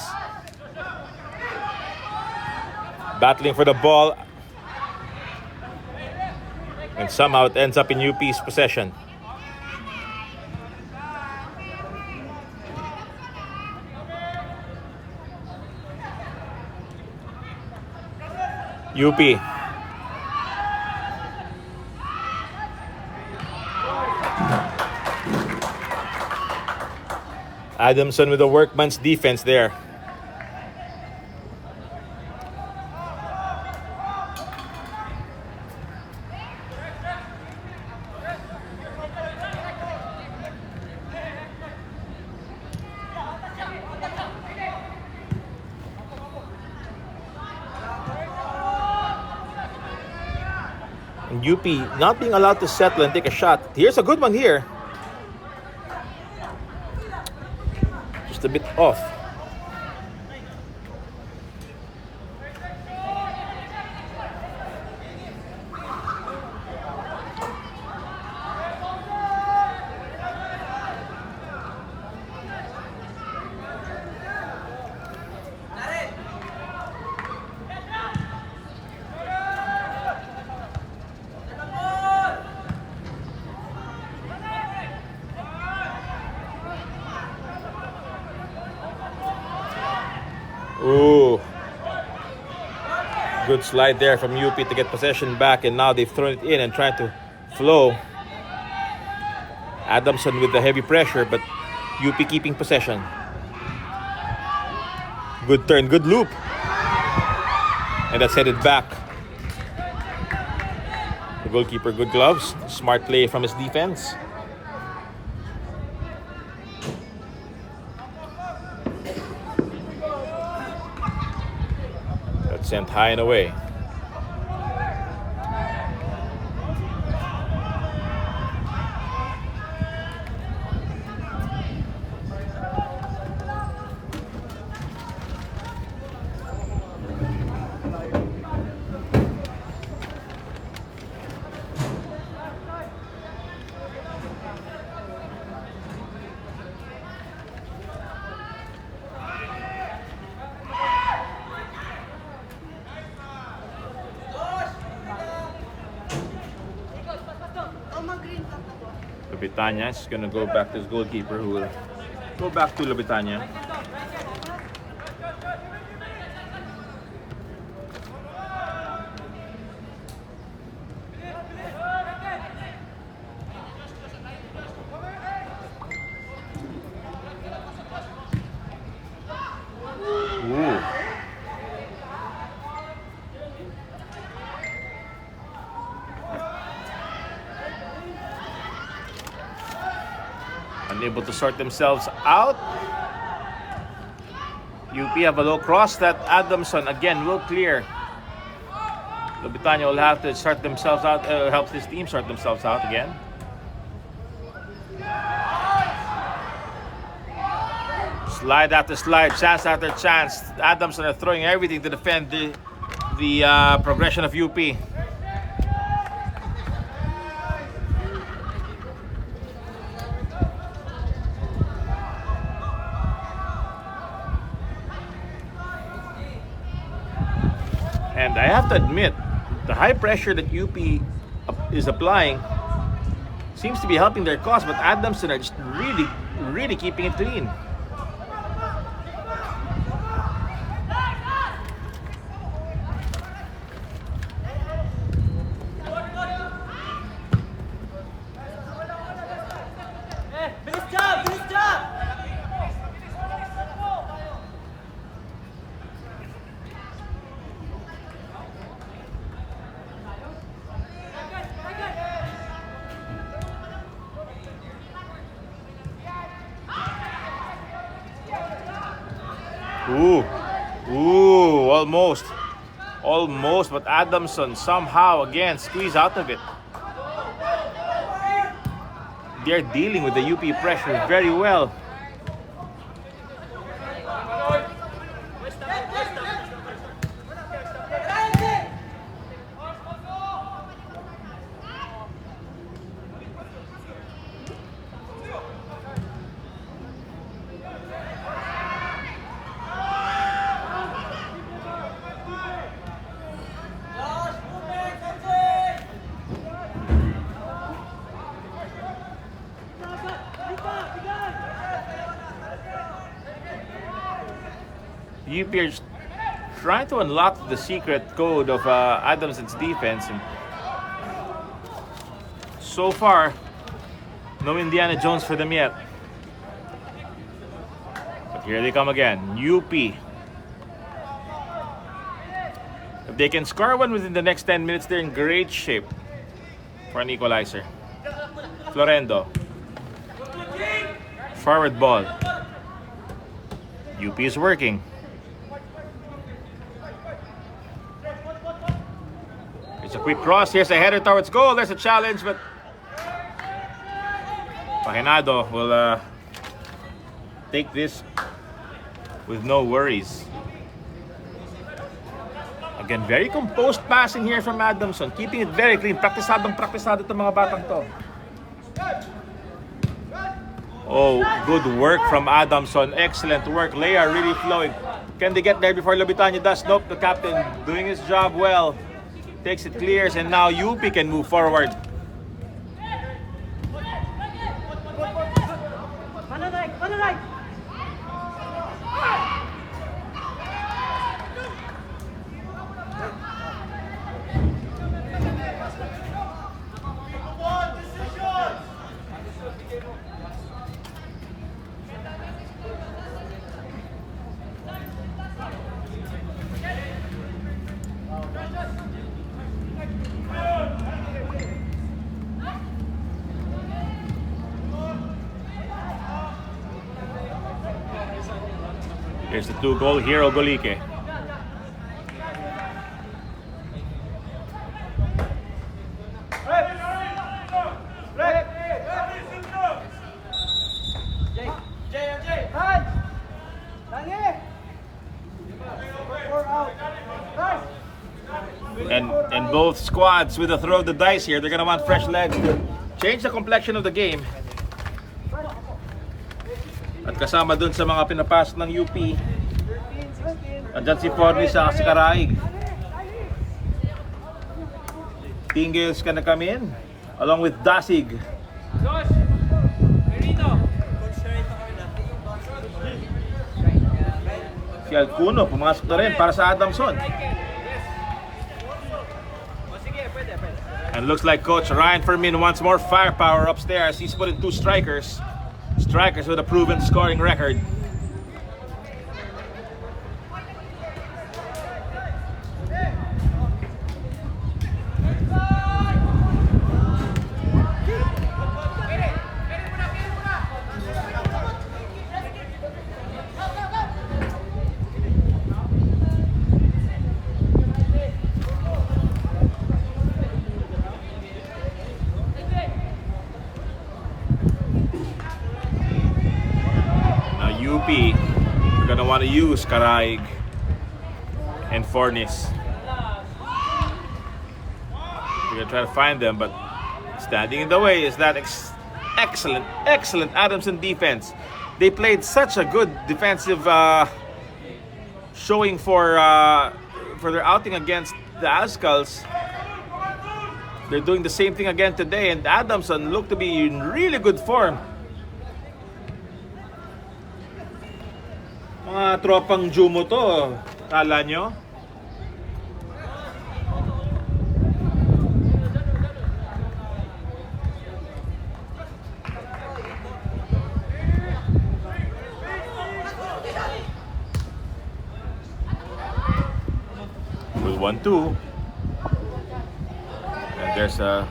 Battling for the ball. And somehow it ends up in UP's possession. UP. Adamson with a workman's defense there. And UP not being allowed to settle and take a shot. Here's a good one here. A bit off. Ooh. Good slide there from UP to get possession back, and now they've thrown it in and trying to flow. Adamson with the heavy pressure, but UP keeping possession. Good turn, good loop. And that's headed back. The goalkeeper, good gloves. Smart play from his defense. Sent high and away. Lobitanya is going to go back to his goalkeeper, who will go back to Lobitanya. Ooh. Unable to sort themselves out. UP have a low cross that Adamson again will clear. Lobitanya will have to sort themselves out, helps this team sort themselves out again. Slide after slide, chance after chance. Adamson are throwing everything to defend the progression of UP. And I have to admit, the high pressure that UP is applying seems to be helping their cause, but Adamson are just really keeping it clean. Ooh. Ooh, almost. Almost, but Adamson somehow again squeezed out of it. They're dealing with the UP pressure very well. UP are trying to unlock the secret code of Adamson's defense, and so far, no Indiana Jones for them yet. But here they come again, UP. If they can score one within the next 10 minutes, they're in great shape for an equalizer. Florendo. Forward ball. UP is working. It's a quick cross. Here's a header towards goal. There's a challenge, but Pahinado will take this with no worries. Again, very composed passing here from Adamson. Keeping it very clean. Praktisado itong mga batang to. Oh, good work from Adamson. Excellent work. Leia really flowing. Can they get there before Lobitanya does? Nope. The captain doing his job well. Takes it, clears, and now UP can move forward. Here's the 2-goal hero, Golike. And both squads with a throw of the dice here. They're gonna want fresh legs to change the complexion of the game. At kasama dun sa mga pinapasok ng UP, andyan si Fornis at si Karaig. Tingles can come in, along with Dasig. Si Alcuno pumasok na rin para sa Adamson. And looks like Coach Ryan Fermin wants more firepower upstairs. He's put in 2 strikers. Strikers with a proven scoring record. We're gonna want to use Karaig and Fornis. We're gonna try to find them, but standing in the way is that excellent Adamson defense. They played such a good defensive showing for their outing against the Azcals. They're doing the same thing again today, and Adamson looked to be in really good form. Mga tropang Jumo to, kala nyo? With 1-2. And there's a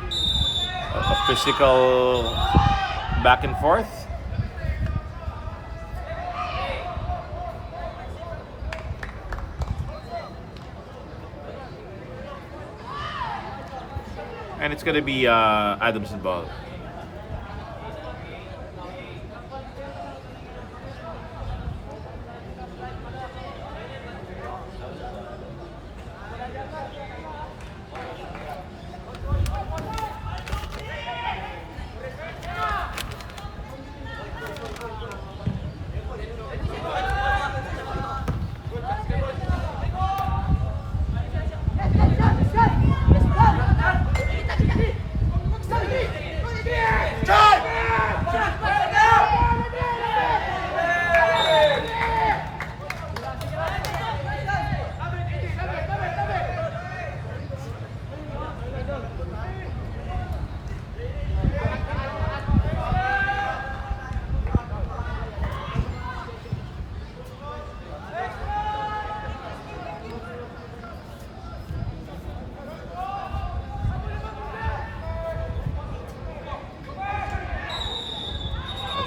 physical back and forth. And it's gonna be Adamson ball.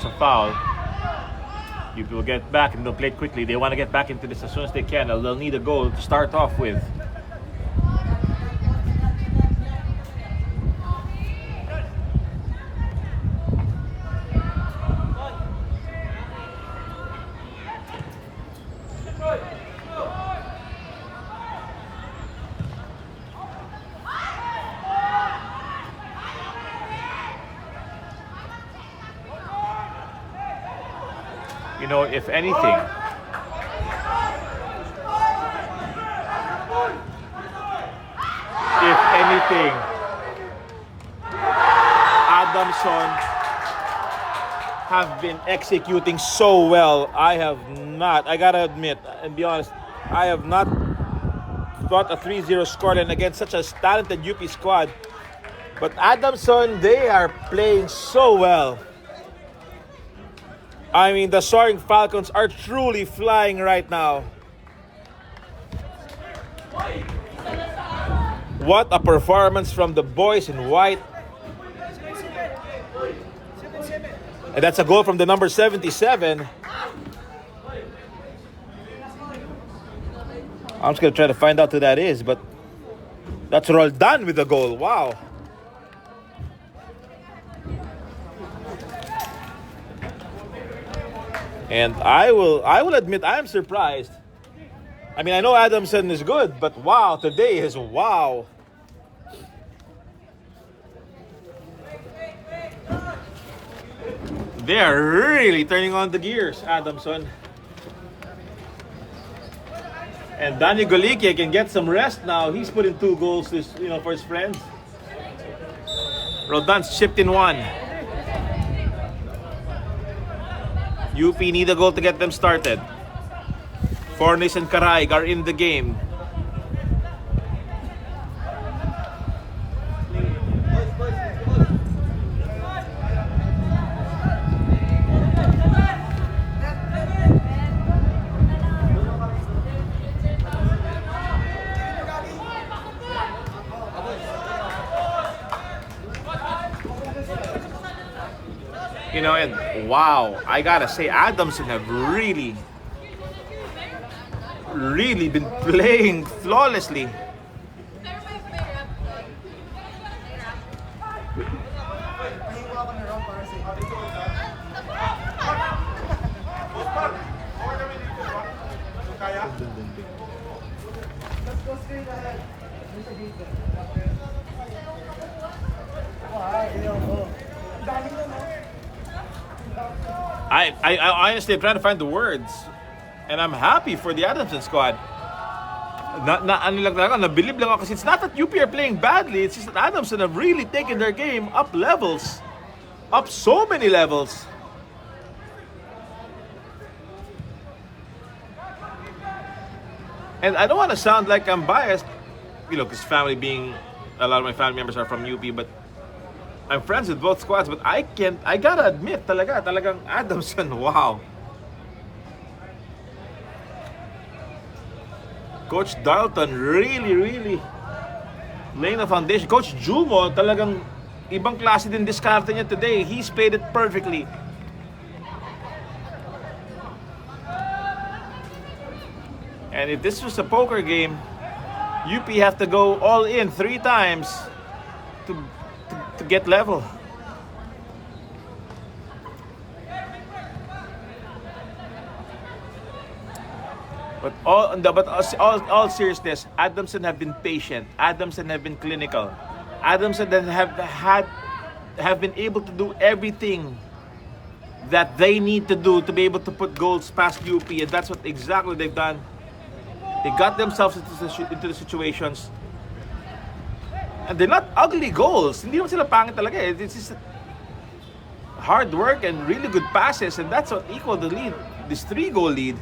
A foul. You will get back and they'll play it quickly. They want to get back into this as soon as they can. They'll need a goal to start off with. You know, if anything, Adamson have been executing so well. I gotta admit and be honest, I have not thought a 3-0 scoreline against such a talented UP squad. But Adamson, they are playing so well. I mean, the Soaring Falcons are truly flying right now. What a performance from the boys in white. And that's a goal from the number 77. I'm just going to try to find out who that is, but that's Roldan with the goal. Wow. And I will admit I am surprised. I mean, I know Adamson is good, but wow, today is wow. They are really turning on the gears, Adamson. And Danny Golike can get some rest now. He's put in 2 goals for his friends. Roldan's chipped in 1. UP need a goal to get them started. Fornes and Karaig are in the game. You know, and wow, I gotta say, Adamson have really been playing flawlessly. I honestly am trying to find the words, and I'm happy for the Adamson squad. Nabilib lang ako kasi it's not that UP are playing badly, it's just that Adamson have really taken their game up levels. Up so many levels. And I don't want to sound like I'm biased, because a lot of my family members are from UP, but I'm friends with both squads, but I gotta admit, talagang Adamson, wow. Coach Dalton really laying the foundation. Coach Jumo, talagang ibang klase din diskarte niya today. He's played it perfectly. And if this was a poker game, UP have to go all in 3 times to get level. But all seriousness, Adamson have been patient. Adamson have been clinical. Adamson have been able to do everything that they need to do to be able to put goals past UP, and that's what exactly they've done. They got themselves into the situations, and they're not ugly goals. Hindi naman sila pangit talaga eh. It's just hard work and really good passes, and that's what equaled the lead. This 3-goal lead.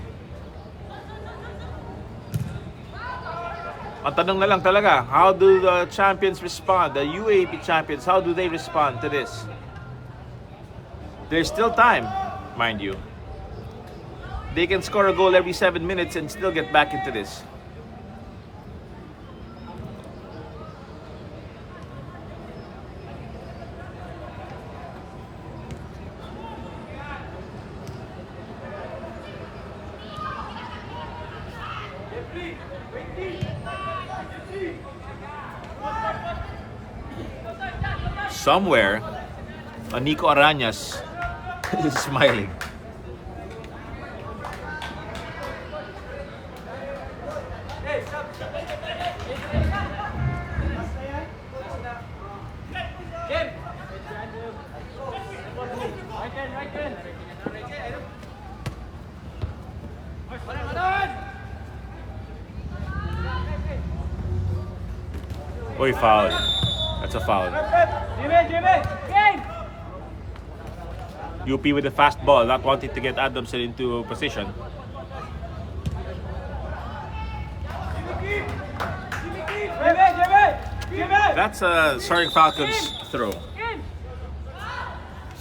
Ang tanong na lang talaga, how do the champions respond? The UAP champions, how do they respond to this? There's still time, mind you. They can score a goal every 7 minutes and still get back into this. Somewhere, Nico Arañas is smiling. Oy, foul. That's a foul. UP with the fast ball, not wanting to get Adamson into position. That's a Soaring Falcons throw.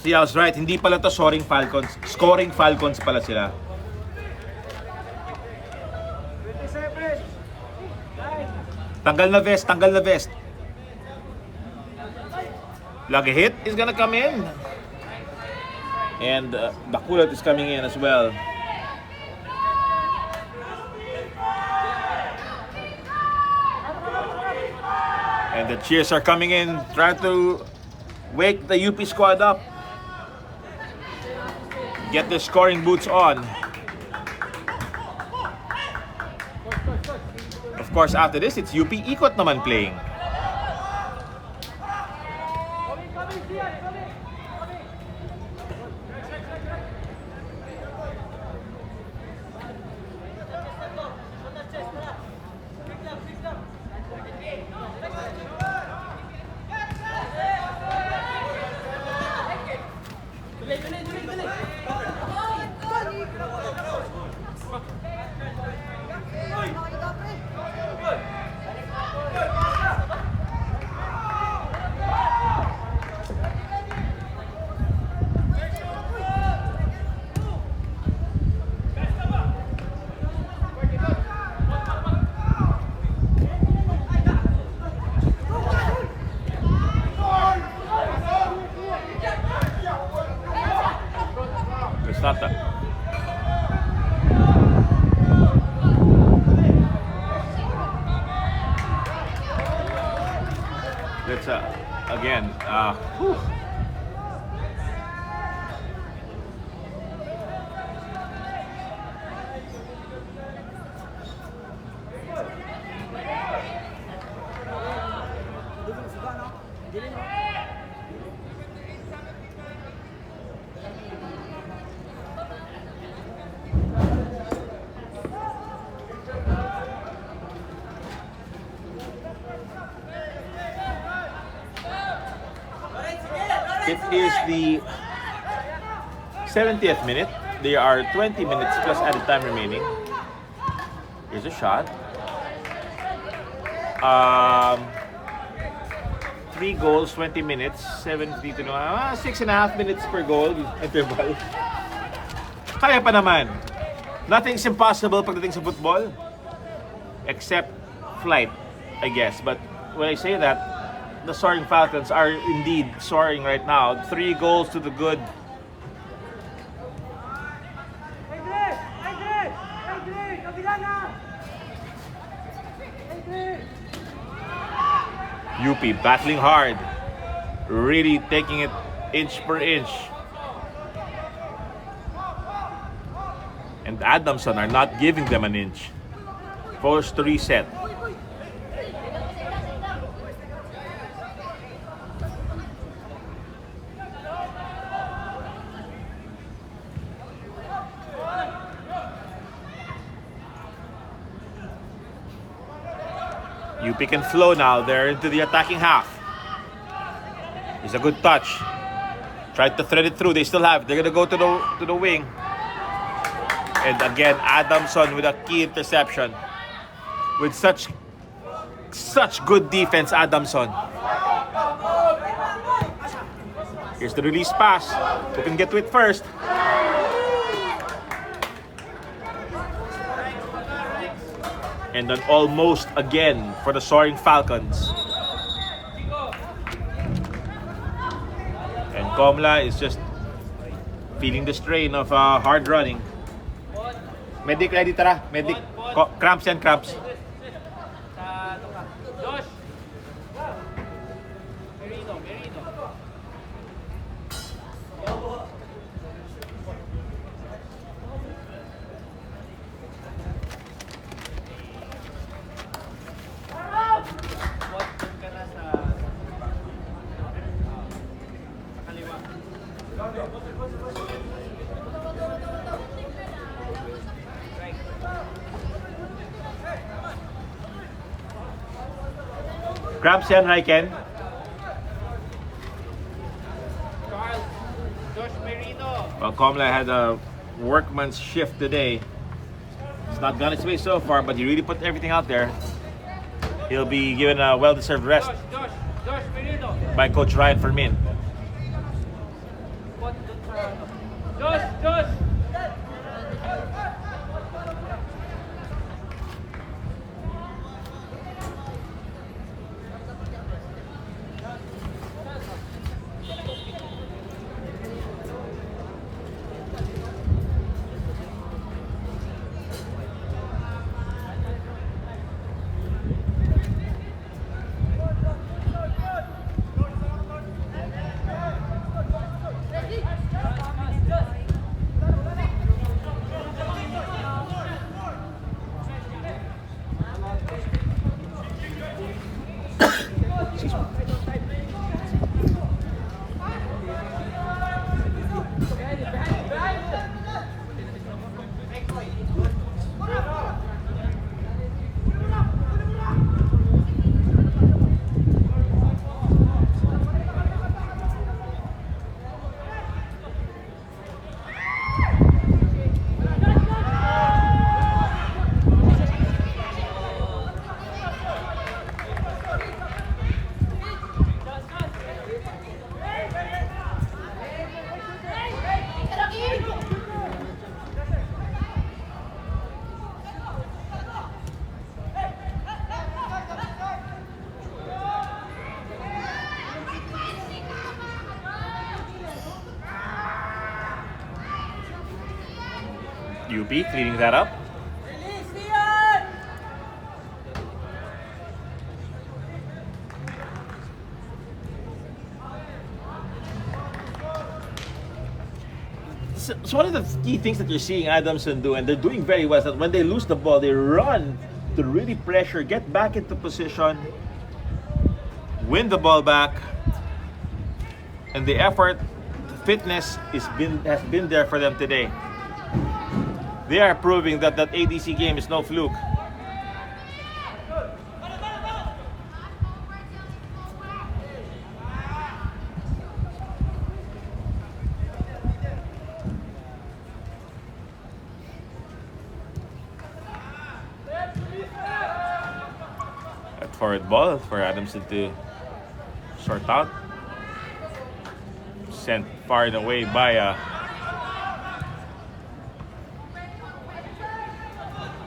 See, I was right. Hindi pala to Soaring Falcons. Scoring Falcons pala sila. Tanggal na vest, tanggal na vest. Lagi hit is gonna come in. And Bakulat is coming in as well. And the cheers are coming in, trying to wake the UP squad up. Get the scoring boots on. Of course, after this, it's UP Ikot naman playing. Let's again. Whew. It is the 70th minute. There are 20 minutes plus added time remaining. Here's a shot. 3 goals, 20 minutes, 70 to 6.5 minutes per goal interval. Kaya pa naman. Nothing's impossible pagdating sa football. Except flight, I guess. But when I say that, the Soaring Falcons are indeed soaring right now. 3 goals to the good. UP battling hard. really taking it inch per inch. And Adamson are not giving them an inch. Forced to reset. UP can flow now. They're into the attacking half. It's a good touch. Tried to thread it through. They still have. They're gonna go to the wing. And again, Adamson with a key interception. With such good defense, Adamson. Here's the release pass. Who can get to it first? And then almost again for the Soaring Falcons. And Komla is just feeling the strain of hard running. Medic ready, tara. Medic. Cramps yan, cramps. Cramps yan, Raiken. Well, Komla had a workman's shift today. It's not gone its way so far, but he really put everything out there. He'll be given a well-deserved rest by Coach Ryan Fermin. UP cleaning that up. So one of the key things that you're seeing Adamson do, and they're doing very well, is that when they lose the ball, they run to really pressure, get back into position, win the ball back, and the effort, the fitness has been there for them today. They are proving that that ADC game is no fluke. That forward ball for Adamson to sort out. Sent far and away by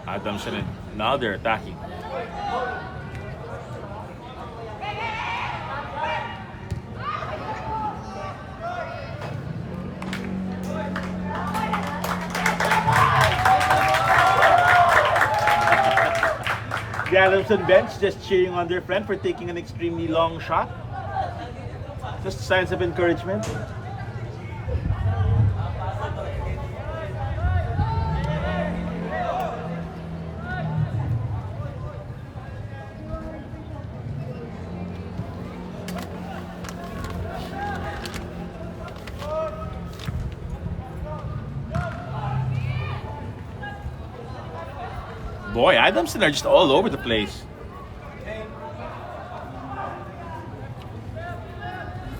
Adamson, and now they're attacking. The Adamson bench just cheering on their friend for taking an extremely long shot. Just signs of encouragement. Boy, Adamson are just all over the place.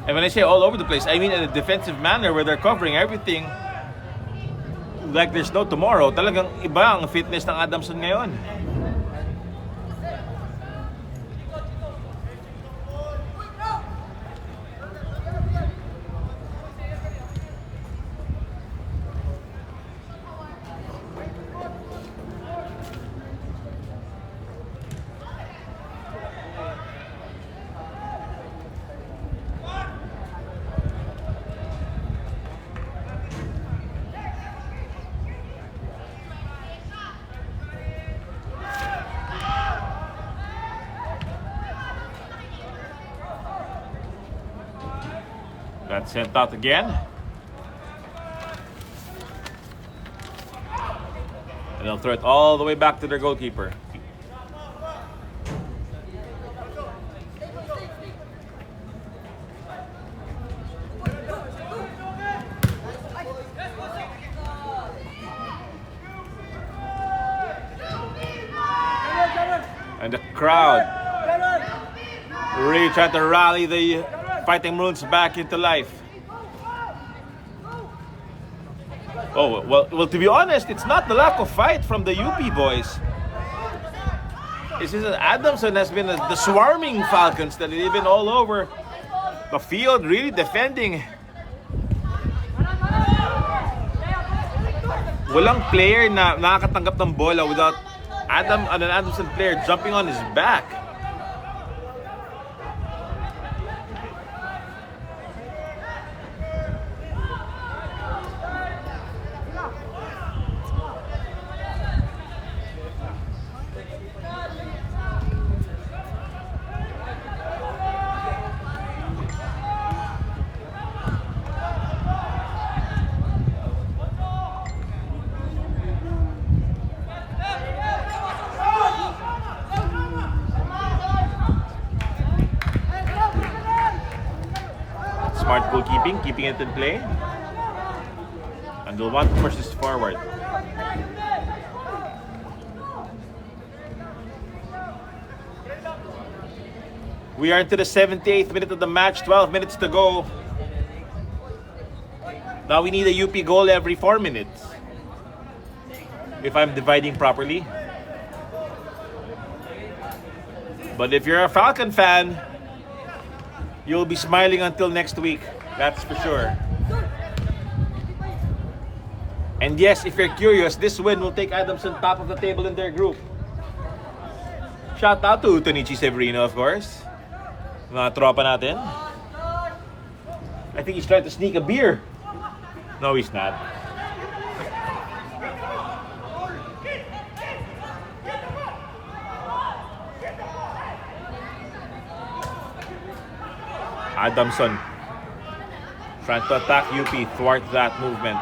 And when I say all over the place, I mean in a defensive manner where they're covering everything like there's no tomorrow. Talagang iba ang fitness ng Adamson ngayon. That's sent out again. And they'll throw it all the way back to their goalkeeper. And the crowd really trying to rally the Fighting Maroons back into life. Oh, well, to be honest, it's not the lack of fight from the UP boys. It's just that Adamson has been the swarming Falcons that have been all over the field, really defending. Walang player na nakakatanggap ng bola without an Adamson player jumping on his back. Smart goalkeeping, keeping it in play. And they'll want to push this forward. We are into the 78th minute of the match, 12 minutes to go. Now we need a UP goal every 4 minutes. If I'm dividing properly. But if you're a Falcon fan, you'll be smiling until next week. That's for sure. And yes, if you're curious, this win will take Adamson top of the table in their group. Shout out to Tonichi Severino, of course. Mga tropa natin. I think he's trying to sneak a beer. No, he's not. Adamson trying to attack UP, thwart that movement.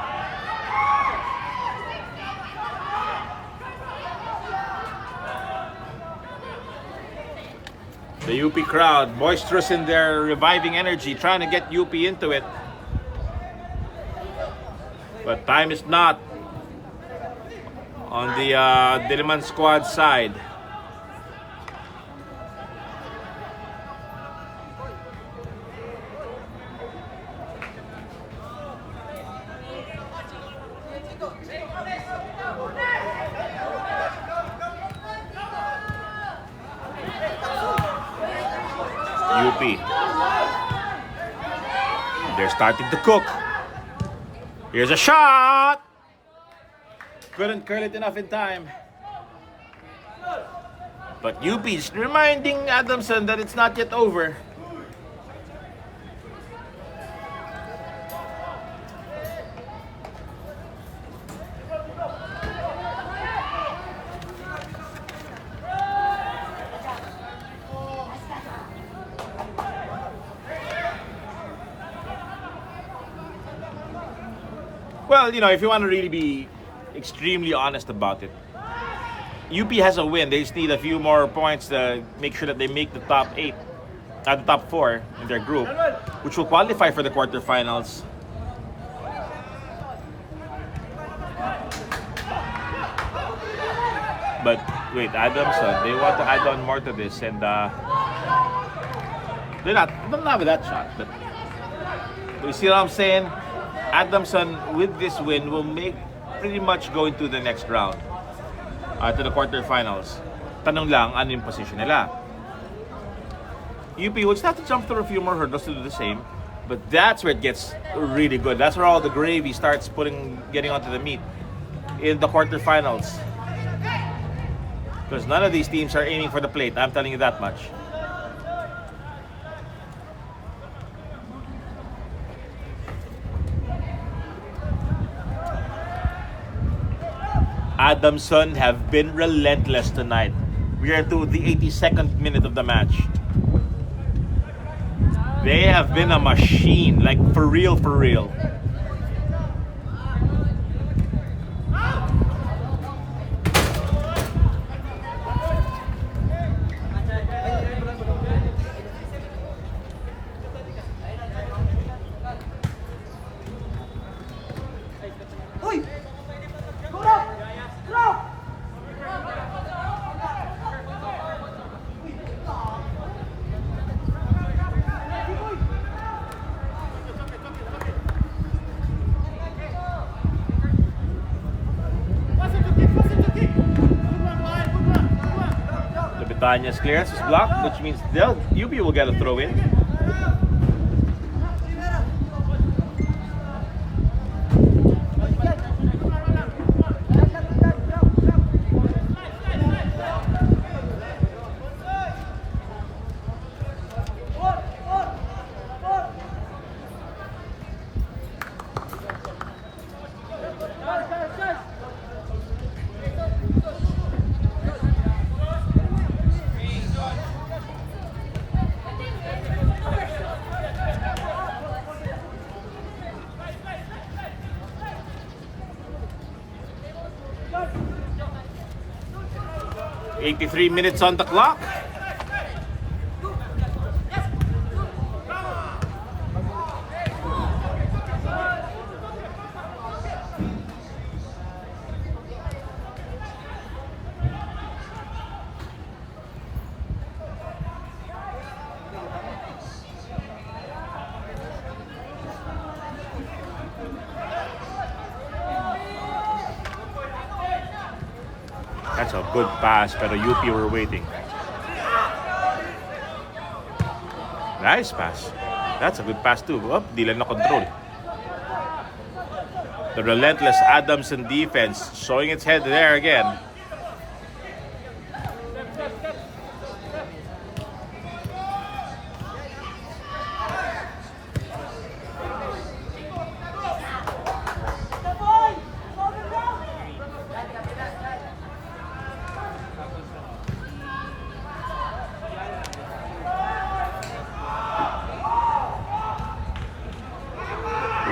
The UP crowd boisterous in their reviving energy, trying to get UP into it. But time is not on the Diliman squad side. UP. They're starting to cook. Here's a shot. Couldn't curl it enough in time. But UP is reminding Adamson that it's not yet over. Well, if you want to really be extremely honest about it, UP has a win. They just need a few more points to make sure that they make the top 8, the top 4 in their group, which will qualify for the quarterfinals. But wait, Adamson, they want to add on more to this, and they're not have that shot. But you see what I'm saying? Adamson, with this win, will pretty much go into the next round, to the quarterfinals. Tanong lang, ano yung position nila? UP will just have to jump through a few more hurdles to do the same, but that's where it gets really good. That's where all the gravy starts getting onto the meat in the quarterfinals. Because none of these teams are aiming for the plate, I'm telling you that much. Adamson have been relentless tonight. We are to the 82nd minute of the match. They have been a machine, like for real, for real. Tanya's clearance is blocked, which means UP will get a throw in. .83 minutes on the clock. That's a good pass, pero UP were waiting. Nice pass. That's a good pass too. Oh, di lang na control. The relentless Adamson defense showing its head there again.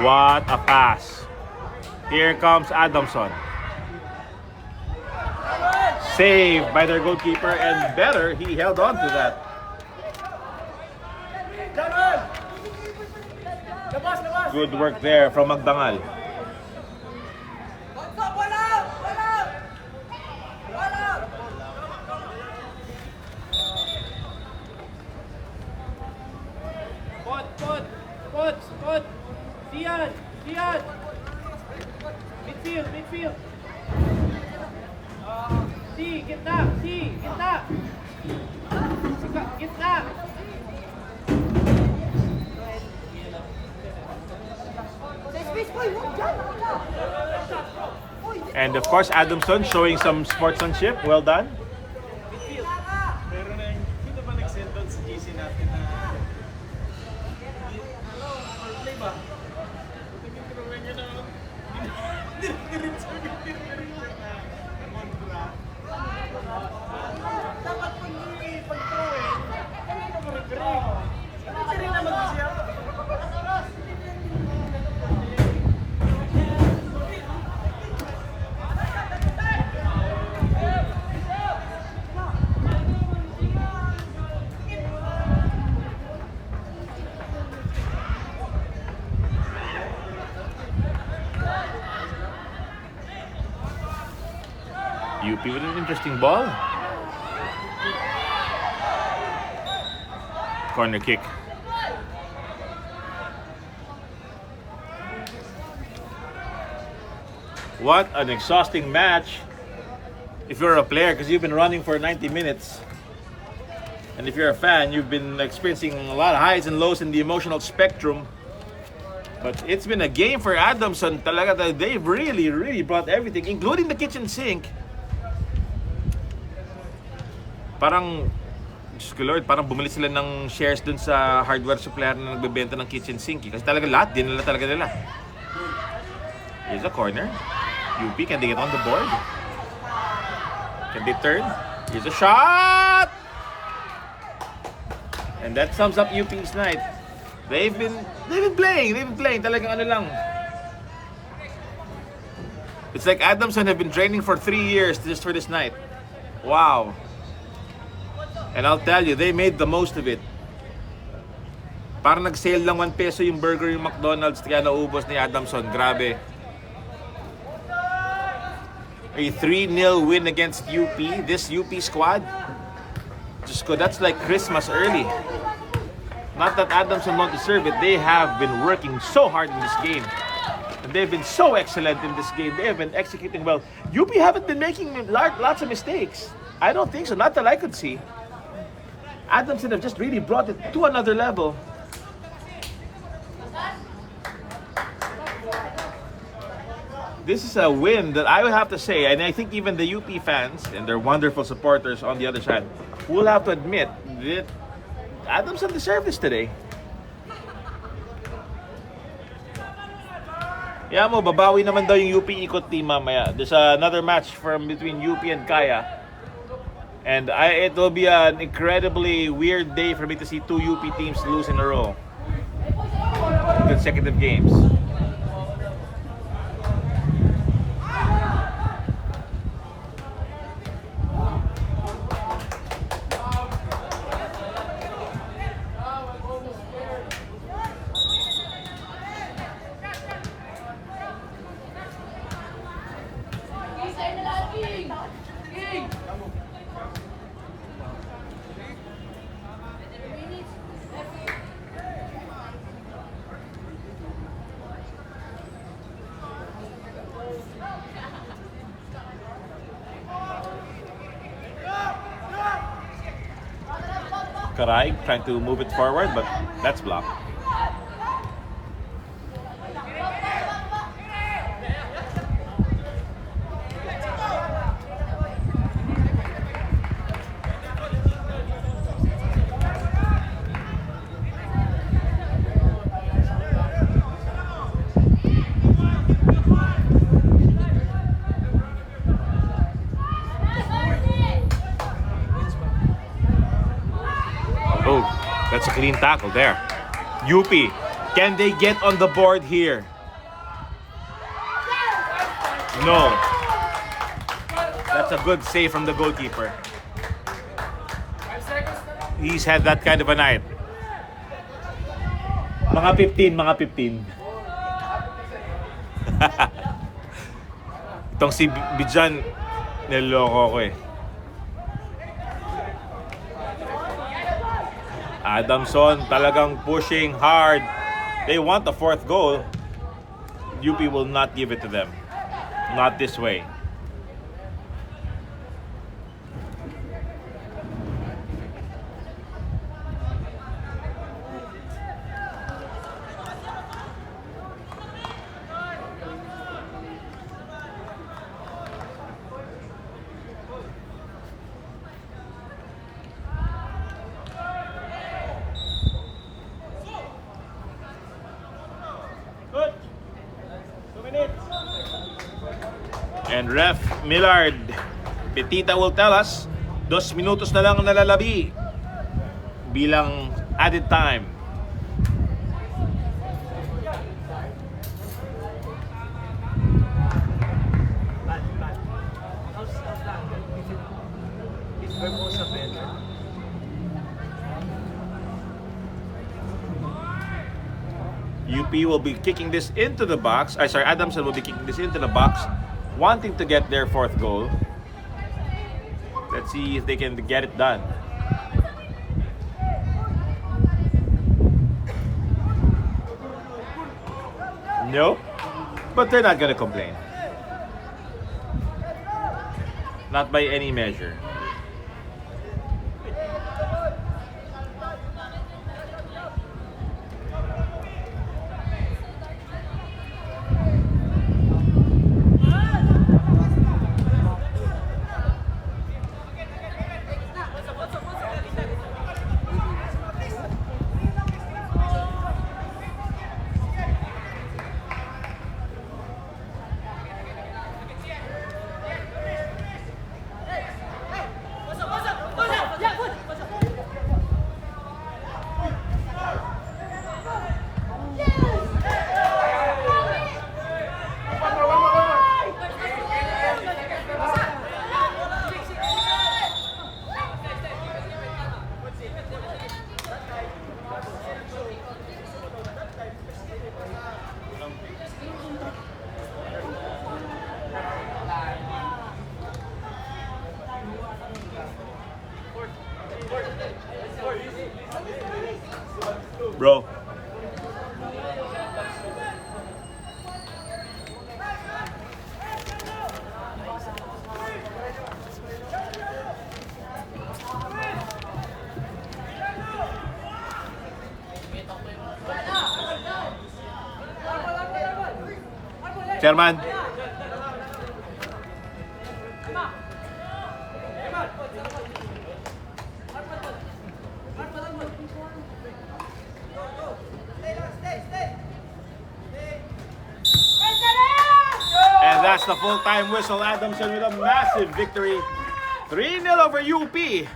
What a pass. Here comes Adamson. Saved by their goalkeeper, and better, he held on to that. Good work there from Magdangal. Spot. Sian. Midfield. Gitna. And of course, Adamson showing some sportsmanship. Well done. UP with an interesting ball. Corner kick. What an exhausting match if you're a player, because you've been running for 90 minutes. And if you're a fan, you've been experiencing a lot of highs and lows in the emotional spectrum. But it's been a game for Adamson. Talaga, they've really brought everything, including the kitchen sink. Parang, Diyos ko Lord, parang bumili sila ng shares dun sa hardware supplier na nagbebenta ng kitchen sink. Kasi talaga lahat, dinala talaga nila. Here's a corner. UP, can they get on the board? Can they turn? Here's a shot! And that sums up UP's night. They've been playing. Talagang ano lang. It's like Adamson have been training for 3 years just for this night. Wow. And I'll tell you, they made the most of it. Parang nag-sale lang 1 peso yung burger yung McDonald's, kaya naubos ni Adamson. Grabe. A 3-0 win against UP. This UP squad, just go, that's like Christmas early. Not that Adamson won't deserve it. They have been working so hard in this game. And they've been so excellent in this game. They have been executing well. UP haven't been making lots of mistakes. I don't think so. Not that I could see. Adamson have just really brought it to another level. This is a win that I would have to say, and I think even the UP fans and their wonderful supporters on the other side will have to admit that Adamson deserved this today. Yeah mo, babawi naman daw yung UP ikot team mamaya. There's another match from between UP and Kaya. And it will be an incredibly weird day for me to see 2 UP teams lose in a row. Consecutive games. Karai trying to move it forward, but that's blocked. That's a clean tackle there. UP, can they get on the board here? No. That's a good save from the goalkeeper. He's had that kind of a night. Mga 15. Itong si Bijan, niloko ko eh. Adamson talagang pushing hard. They want the 4th goal. UP will not give it to them. Not this way. And Ref Millard Petita will tell us 2 minutos na lang nalalabi bilang added time. UP will be kicking this into the box. Adamson will be kicking this into the box, wanting to get their 4th goal. Let's see if they can get it done. No, but they're not gonna complain. Not by any measure. Bro. Chairman. And that's the full-time whistle. Adamson with a massive victory. 3-0 over UP.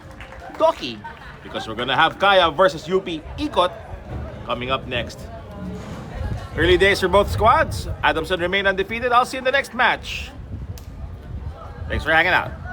Toki. Because we're gonna have Kaya versus UP Ikot coming up next. Early days for both squads. Adamson remain undefeated. I'll see you in the next match. Thanks for hanging out.